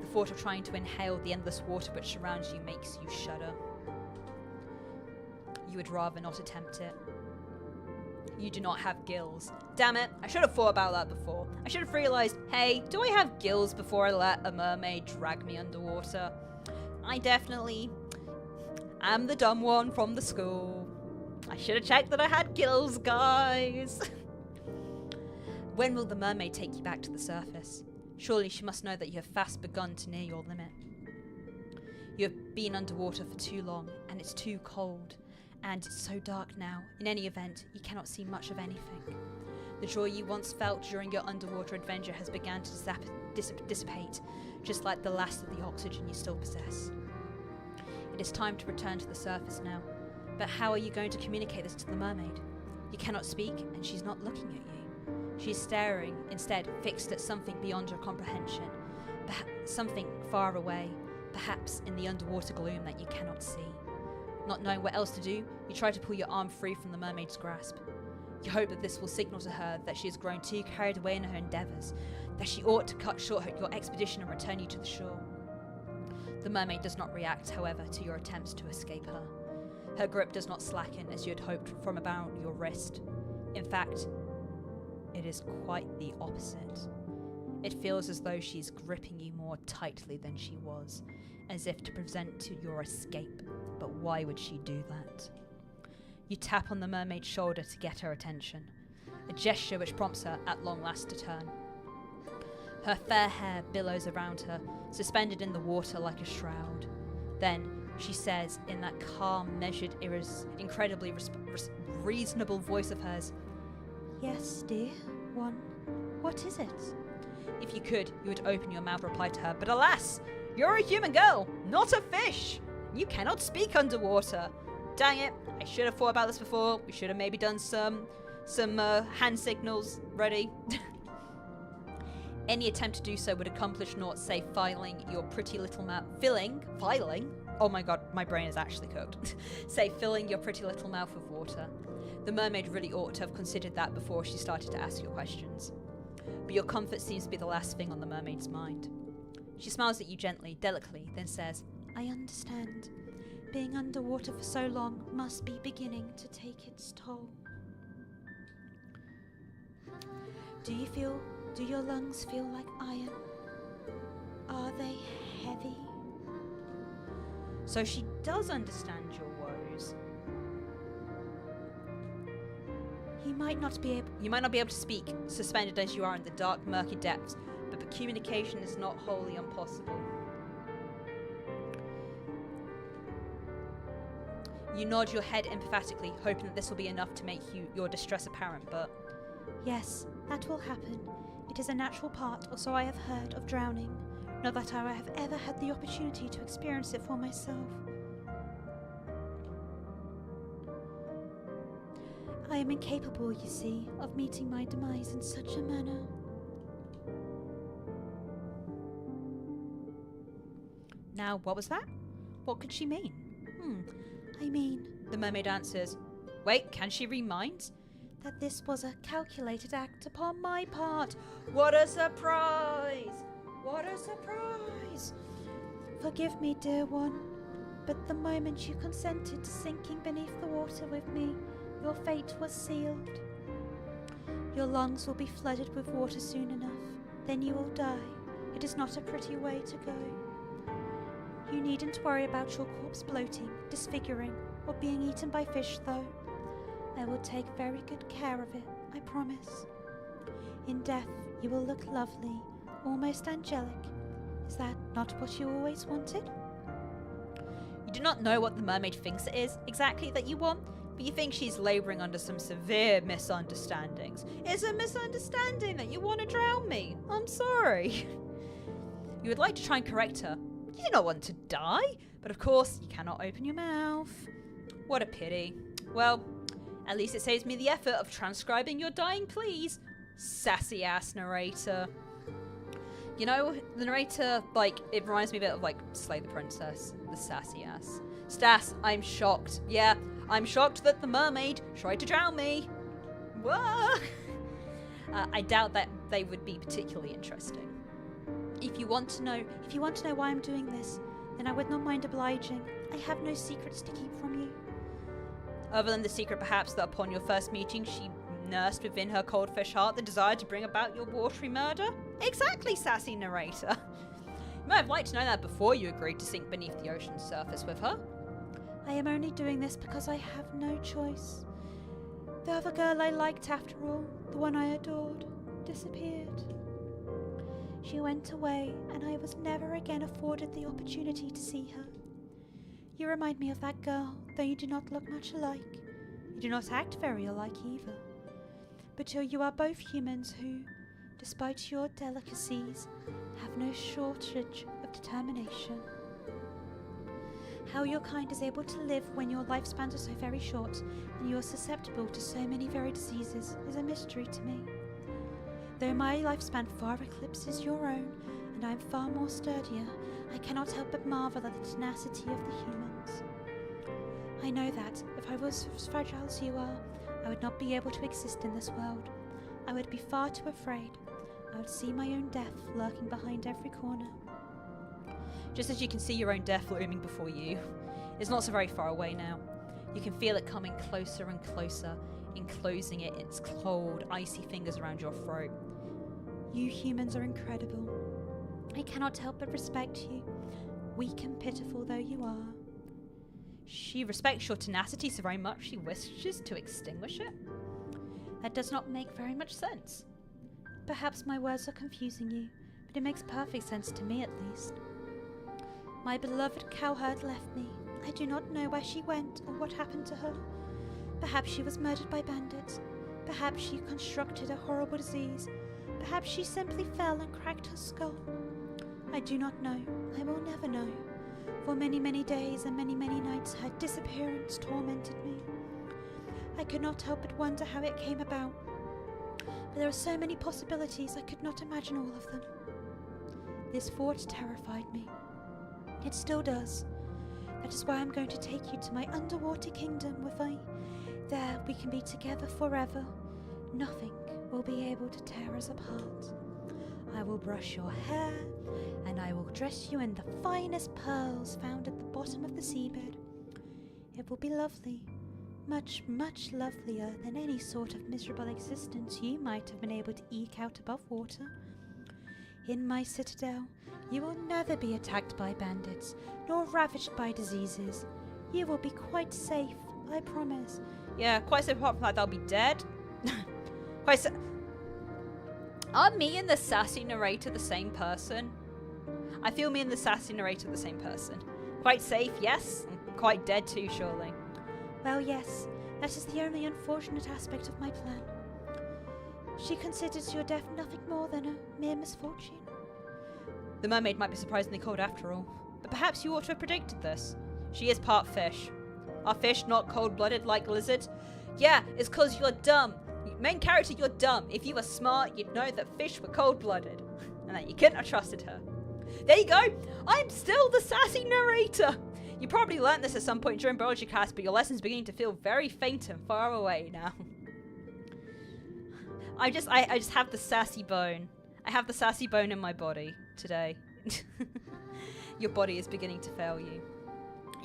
The thought of trying to inhale the endless water which surrounds you makes you shudder. You would rather not attempt it. You do not have gills. Damn it, I should have thought about that before. I should have realised, hey, do I have gills before I let a mermaid drag me underwater? I definitely am the dumb one from the school. I should have checked that I had gills, guys. When will the mermaid take you back to the surface? Surely she must know that you have fast begun to near your limit. You have been underwater for too long, and it's too cold. And it's so dark now. In any event, you cannot see much of anything. The joy you once felt during your underwater adventure has begun to dissipate, just like the last of the oxygen you still possess. It is time to return to the surface now. But how are you going to communicate this to the mermaid? You cannot speak, and she's not looking at you. She's staring, instead, fixed at something beyond your comprehension. Perhaps something far away, perhaps in the underwater gloom that you cannot see. Not knowing what else to do, you try to pull your arm free from the mermaid's grasp. You hope that this will signal to her that she has grown too carried away in her endeavours, that she ought to cut short your expedition and return you to the shore. The mermaid does not react, however, to your attempts to escape her. Her grip does not slacken as you had hoped from about your wrist. In fact, it is quite the opposite. It feels as though she's gripping you more tightly than she was, as if to prevent to your escape. But why would she do that? You tap on the mermaid's shoulder to get her attention, a gesture which prompts her at long last to turn. Her fair hair billows around her, suspended in the water like a shroud. Then she says in that calm, measured, incredibly reasonable voice of hers, "Yes, dear one. What is it?" If you could, you would open your mouth and reply to her, but alas, you're a human girl, not a fish. You cannot speak underwater. Dang it, I should have thought about this before. We should have maybe done some hand signals. Ready? Any attempt to do so would accomplish naught save filing your pretty little mouth. Filing? Oh my god, my brain is actually cooked. Say filling your pretty little mouth with water. The mermaid really ought to have considered that before she started to ask your questions. but your comfort seems to be the last thing on the mermaid's mind. She smiles at you gently, delicately, then says, I understand. Being underwater for so long must be beginning to take its toll. Do your lungs feel like iron? Are they heavy? So she does understand your woes. You might not be able to speak, suspended as you are in the dark, murky depths, but communication is not wholly impossible. You nod your head emphatically, hoping that this will be enough to make your distress apparent, but... Yes, that will happen. It is a natural part, or so I have heard, of drowning. Not that I have ever had the opportunity to experience it for myself. I am incapable, you see, of meeting my demise in such a manner. Now, what was that? What could she mean? I mean, the mermaid answers, wait, can she read minds? That this was a calculated act upon my part. What a surprise! What a surprise! Forgive me, dear one, but the moment you consented to sinking beneath the water with me, your fate was sealed. Your lungs will be flooded with water soon enough. Then you will die. It is not a pretty way to go. You needn't worry about your corpse bloating, disfiguring, or being eaten by fish, though. I will take very good care of it, I promise. In death, you will look lovely, almost angelic. Is that not what you always wanted? You do not know what the mermaid thinks it is exactly that you want, but you think she's labouring under some severe misunderstandings. It's a misunderstanding that you want to drown me. I'm sorry. You would like to try and correct her. You do not want to die, but of course you cannot open your mouth. What a pity. Well, at least it saves me the effort of transcribing your dying pleas. Sassy ass narrator. You know, the narrator, it reminds me a bit of, Slay the Princess. The sassy ass. Stas, I'm shocked. Yeah, I'm shocked that the mermaid tried to drown me. Whoa! I doubt that they would be particularly interesting. If you want to know why I'm doing this, then I would not mind obliging. I have no secrets to keep from you. Other than the secret, perhaps, that upon your first meeting she nursed within her cold fish heart the desire to bring about your watery murder? Exactly, sassy narrator. You might have liked to know that before you agreed to sink beneath the ocean's surface with her. I am only doing this because I have no choice. The other girl I liked, after all, the one I adored, disappeared. She went away, and I was never again afforded the opportunity to see her. You remind me of that girl, though you do not look much alike. You do not act very alike either. But you are both humans who, despite your delicacies, have no shortage of determination. How your kind is able to live when your lifespans are so very short and you are susceptible to so many very diseases is a mystery to me. Though my lifespan far eclipses your own, and I am far more sturdier, I cannot help but marvel at the tenacity of the humans. I know that, if I was as fragile as you are, I would not be able to exist in this world. I would be far too afraid. I would see my own death lurking behind every corner. Just as you can see your own death looming before you. It's not so very far away now. You can feel it coming closer and closer, enclosing it in its cold, icy fingers around your throat. You humans are incredible. I cannot help but respect you, weak and pitiful though you are. She respects your tenacity so very much she wishes to extinguish it? That does not make very much sense. Perhaps my words are confusing you, but it makes perfect sense to me at least. My beloved cowherd left me. I do not know where she went or what happened to her. Perhaps she was murdered by bandits. Perhaps she constructed a horrible disease. Perhaps she simply fell and cracked her skull. I do not know. I will never know. For many, many days and many, many nights her disappearance tormented me. I could not help but wonder how it came about. But there are so many possibilities I could not imagine all of them. This thought terrified me. It still does. That is why I'm going to take you to my underwater kingdom with me. There we can be together forever. Nothing will be able to tear us apart. I will brush your hair, and I will dress you in the finest pearls found at the bottom of the seabed. It will be lovely, much, much lovelier than any sort of miserable existence you might have been able to eke out above water. In my citadel, you will never be attacked by bandits, nor ravaged by diseases. You will be quite safe, I promise. Yeah, quite safe apart from that, they'll be dead. Quite sa- Are me and the sassy narrator the same person? I feel me and the sassy narrator the same person. Quite safe, yes. Quite dead too, surely. Well, yes, that is the only unfortunate aspect of my plan. She considers your death nothing more than a mere misfortune. The mermaid might be surprisingly cold after all. But perhaps you ought to have predicted this. She is part fish. Are fish not cold-blooded like lizards? Yeah, it's because you're dumb. Main character, you're dumb. If you were smart, you'd know that fish were cold-blooded. And that you couldn't have trusted her. There you go! I'm still the sassy narrator! You probably learnt this at some point during biology class, but your lesson's beginning to feel very faint and far away now. I just have the sassy bone. I have the sassy bone in my body today. Your body is beginning to fail you.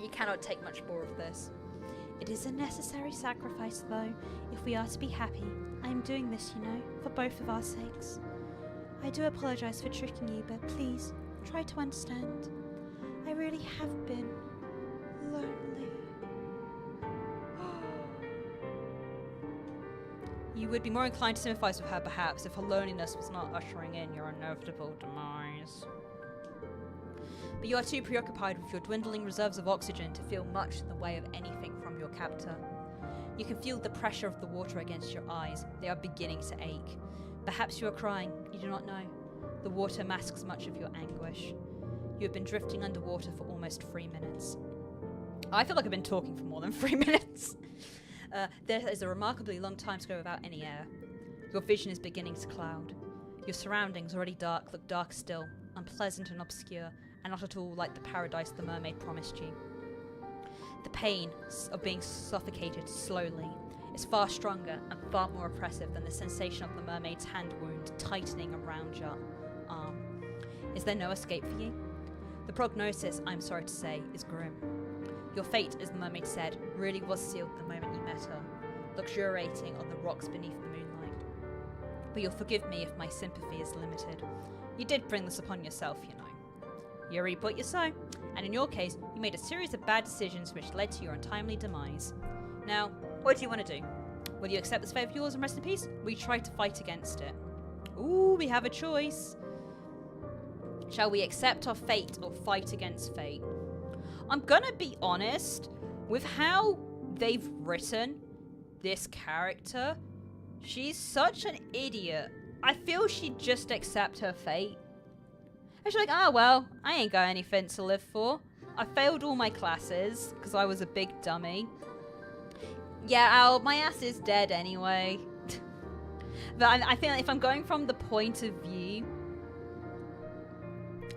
You cannot take much more of this. It is a necessary sacrifice, though, if we are to be happy. I am doing this, you know, for both of our sakes. I do apologise for tricking you, but please, try to understand. I really have been lonely. You would be more inclined to sympathise with her, perhaps, if her loneliness was not ushering in your inevitable demise. But you are too preoccupied with your dwindling reserves of oxygen to feel much in the way of anything from your captor. You can feel the pressure of the water against your eyes. They are beginning to ache. Perhaps you are crying. You do not know. The water masks much of your anguish. You have been drifting underwater for almost 3 minutes. I feel like I've been talking for more than 3 minutes. There is a remarkably long time to go without any air. Your vision is beginning to cloud. Your surroundings, already dark, look dark still, unpleasant and obscure, and not at all like the paradise the mermaid promised you. The pain of being suffocated slowly is far stronger and far more oppressive than the sensation of the mermaid's hand wound tightening around your arm. Is there no escape for you? The prognosis, I'm sorry to say, is grim. Your fate, as the mermaid said, really was sealed the moment you met her, luxuriating on the rocks beneath the moonlight. But you'll forgive me if my sympathy is limited. You did bring this upon yourself, you know. You reap what you sow, and in your case, you made a series of bad decisions which led to your untimely demise. Now, what do you want to do? Will you accept this fate of yours and rest in peace? Will you try to fight against it? Ooh, we have a choice. Shall we accept our fate or fight against fate? I'm gonna be honest, with how they've written this character, she's such an idiot. I feel she'd just accept her fate. And she's like, ah, well, I ain't got anything to live for. I failed all my classes because I was a big dummy. Yeah, Al, my ass is dead anyway. But I feel like if I'm going from the point of view,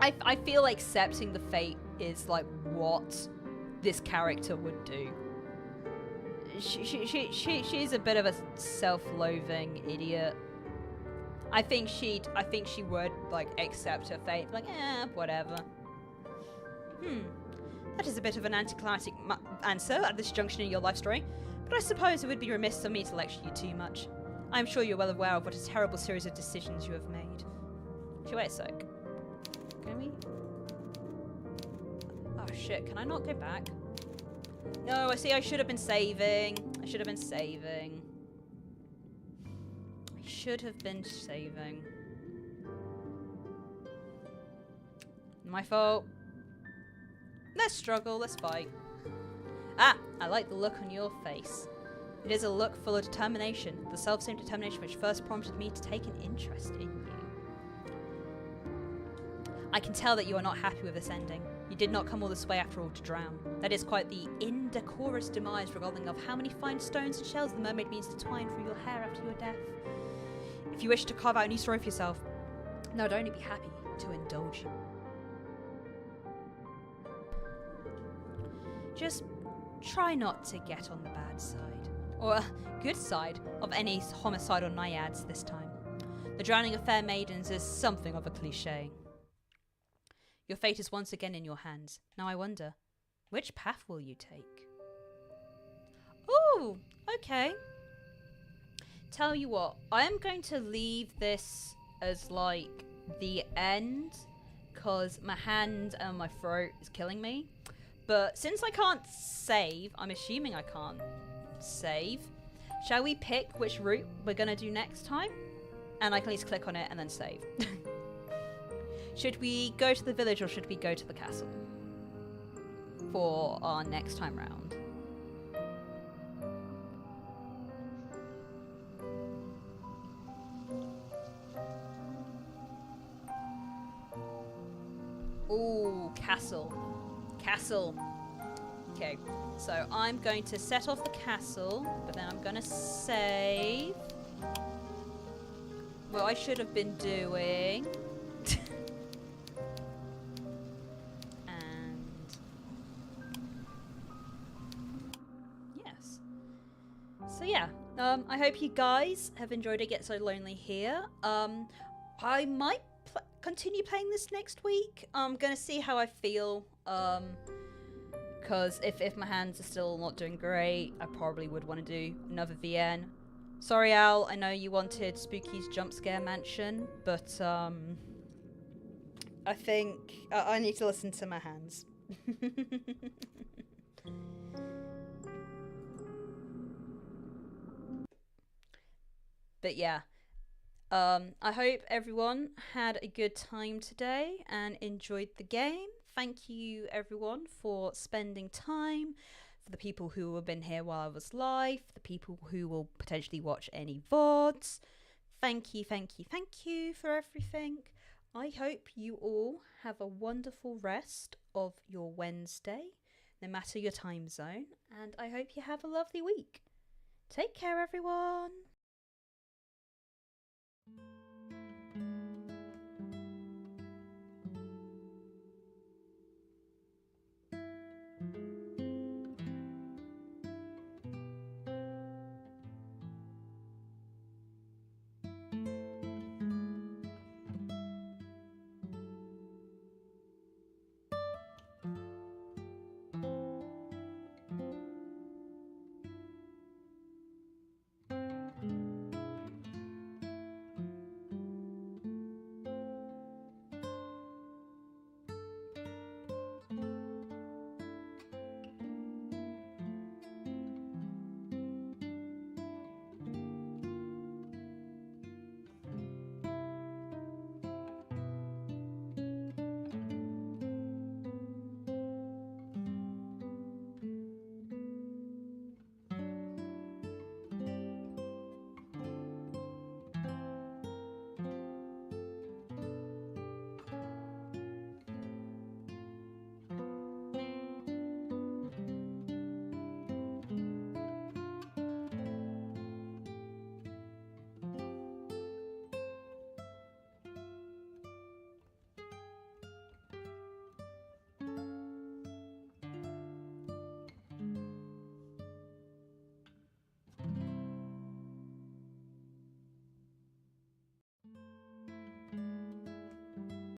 I feel accepting the fate is like what this character would do. She's a bit of a self-loathing idiot. I think she would like accept her fate, like whatever. That is a bit of an anticlimactic answer at this junction in your life story, but I suppose it would be remiss of me to lecture you too much. I'm sure you're well aware of what a terrible series of decisions you have made. Actually, wait a sec. Can we? Oh shit, can I not go back? No, I see I should have been saving. I should have been saving. My fault. Let's struggle, let's fight. Ah, I like the look on your face. It is a look full of determination, the self-same determination which first prompted me to take an interest in you. I can tell that you are not happy with this ending. You did not come all this way after all to drown. That is quite the indecorous demise regarding of how many fine stones and shells the mermaid means to twine through your hair after your death. If you wish to carve out a new story for yourself, then I would only be happy to indulge you. Just try not to get on the bad side. or good side, of any homicidal naiads this time. The drowning of fair maidens is something of a cliché. Your fate is once again in your hands. Now I wonder, which path will you take? Ooh, okay. Tell you what, I am going to leave this as like the end because my hand and my throat is killing me. But since I can't save, I'm assuming I can't save. Shall we pick which route we're going to do next time? And I can at least click on it and then save. Should we go to the village or should we go to the castle for our next time round? Ooh, castle. Castle. Okay, so I'm going to set off the castle, but then I'm going to save. What I should have been doing. And yes. So yeah, I hope you guys have enjoyed It Gets So Lonely here. I might continue playing this next week. I'm gonna see how I feel. Because if my hands are still not doing great, I probably would want to do another VN. Sorry, Al, I know you wanted Spooky's Jump Scare Mansion, but I think I need to listen to my hands. But yeah, I hope everyone had a good time today and enjoyed the game. Thank you everyone for spending time, for the people who have been here while I was live, for the people who will potentially watch any VODs. Thank you, thank you, thank you for everything. I hope you all have a wonderful rest of your Wednesday, no matter your time zone, and I hope you have a lovely week. Take care, everyone.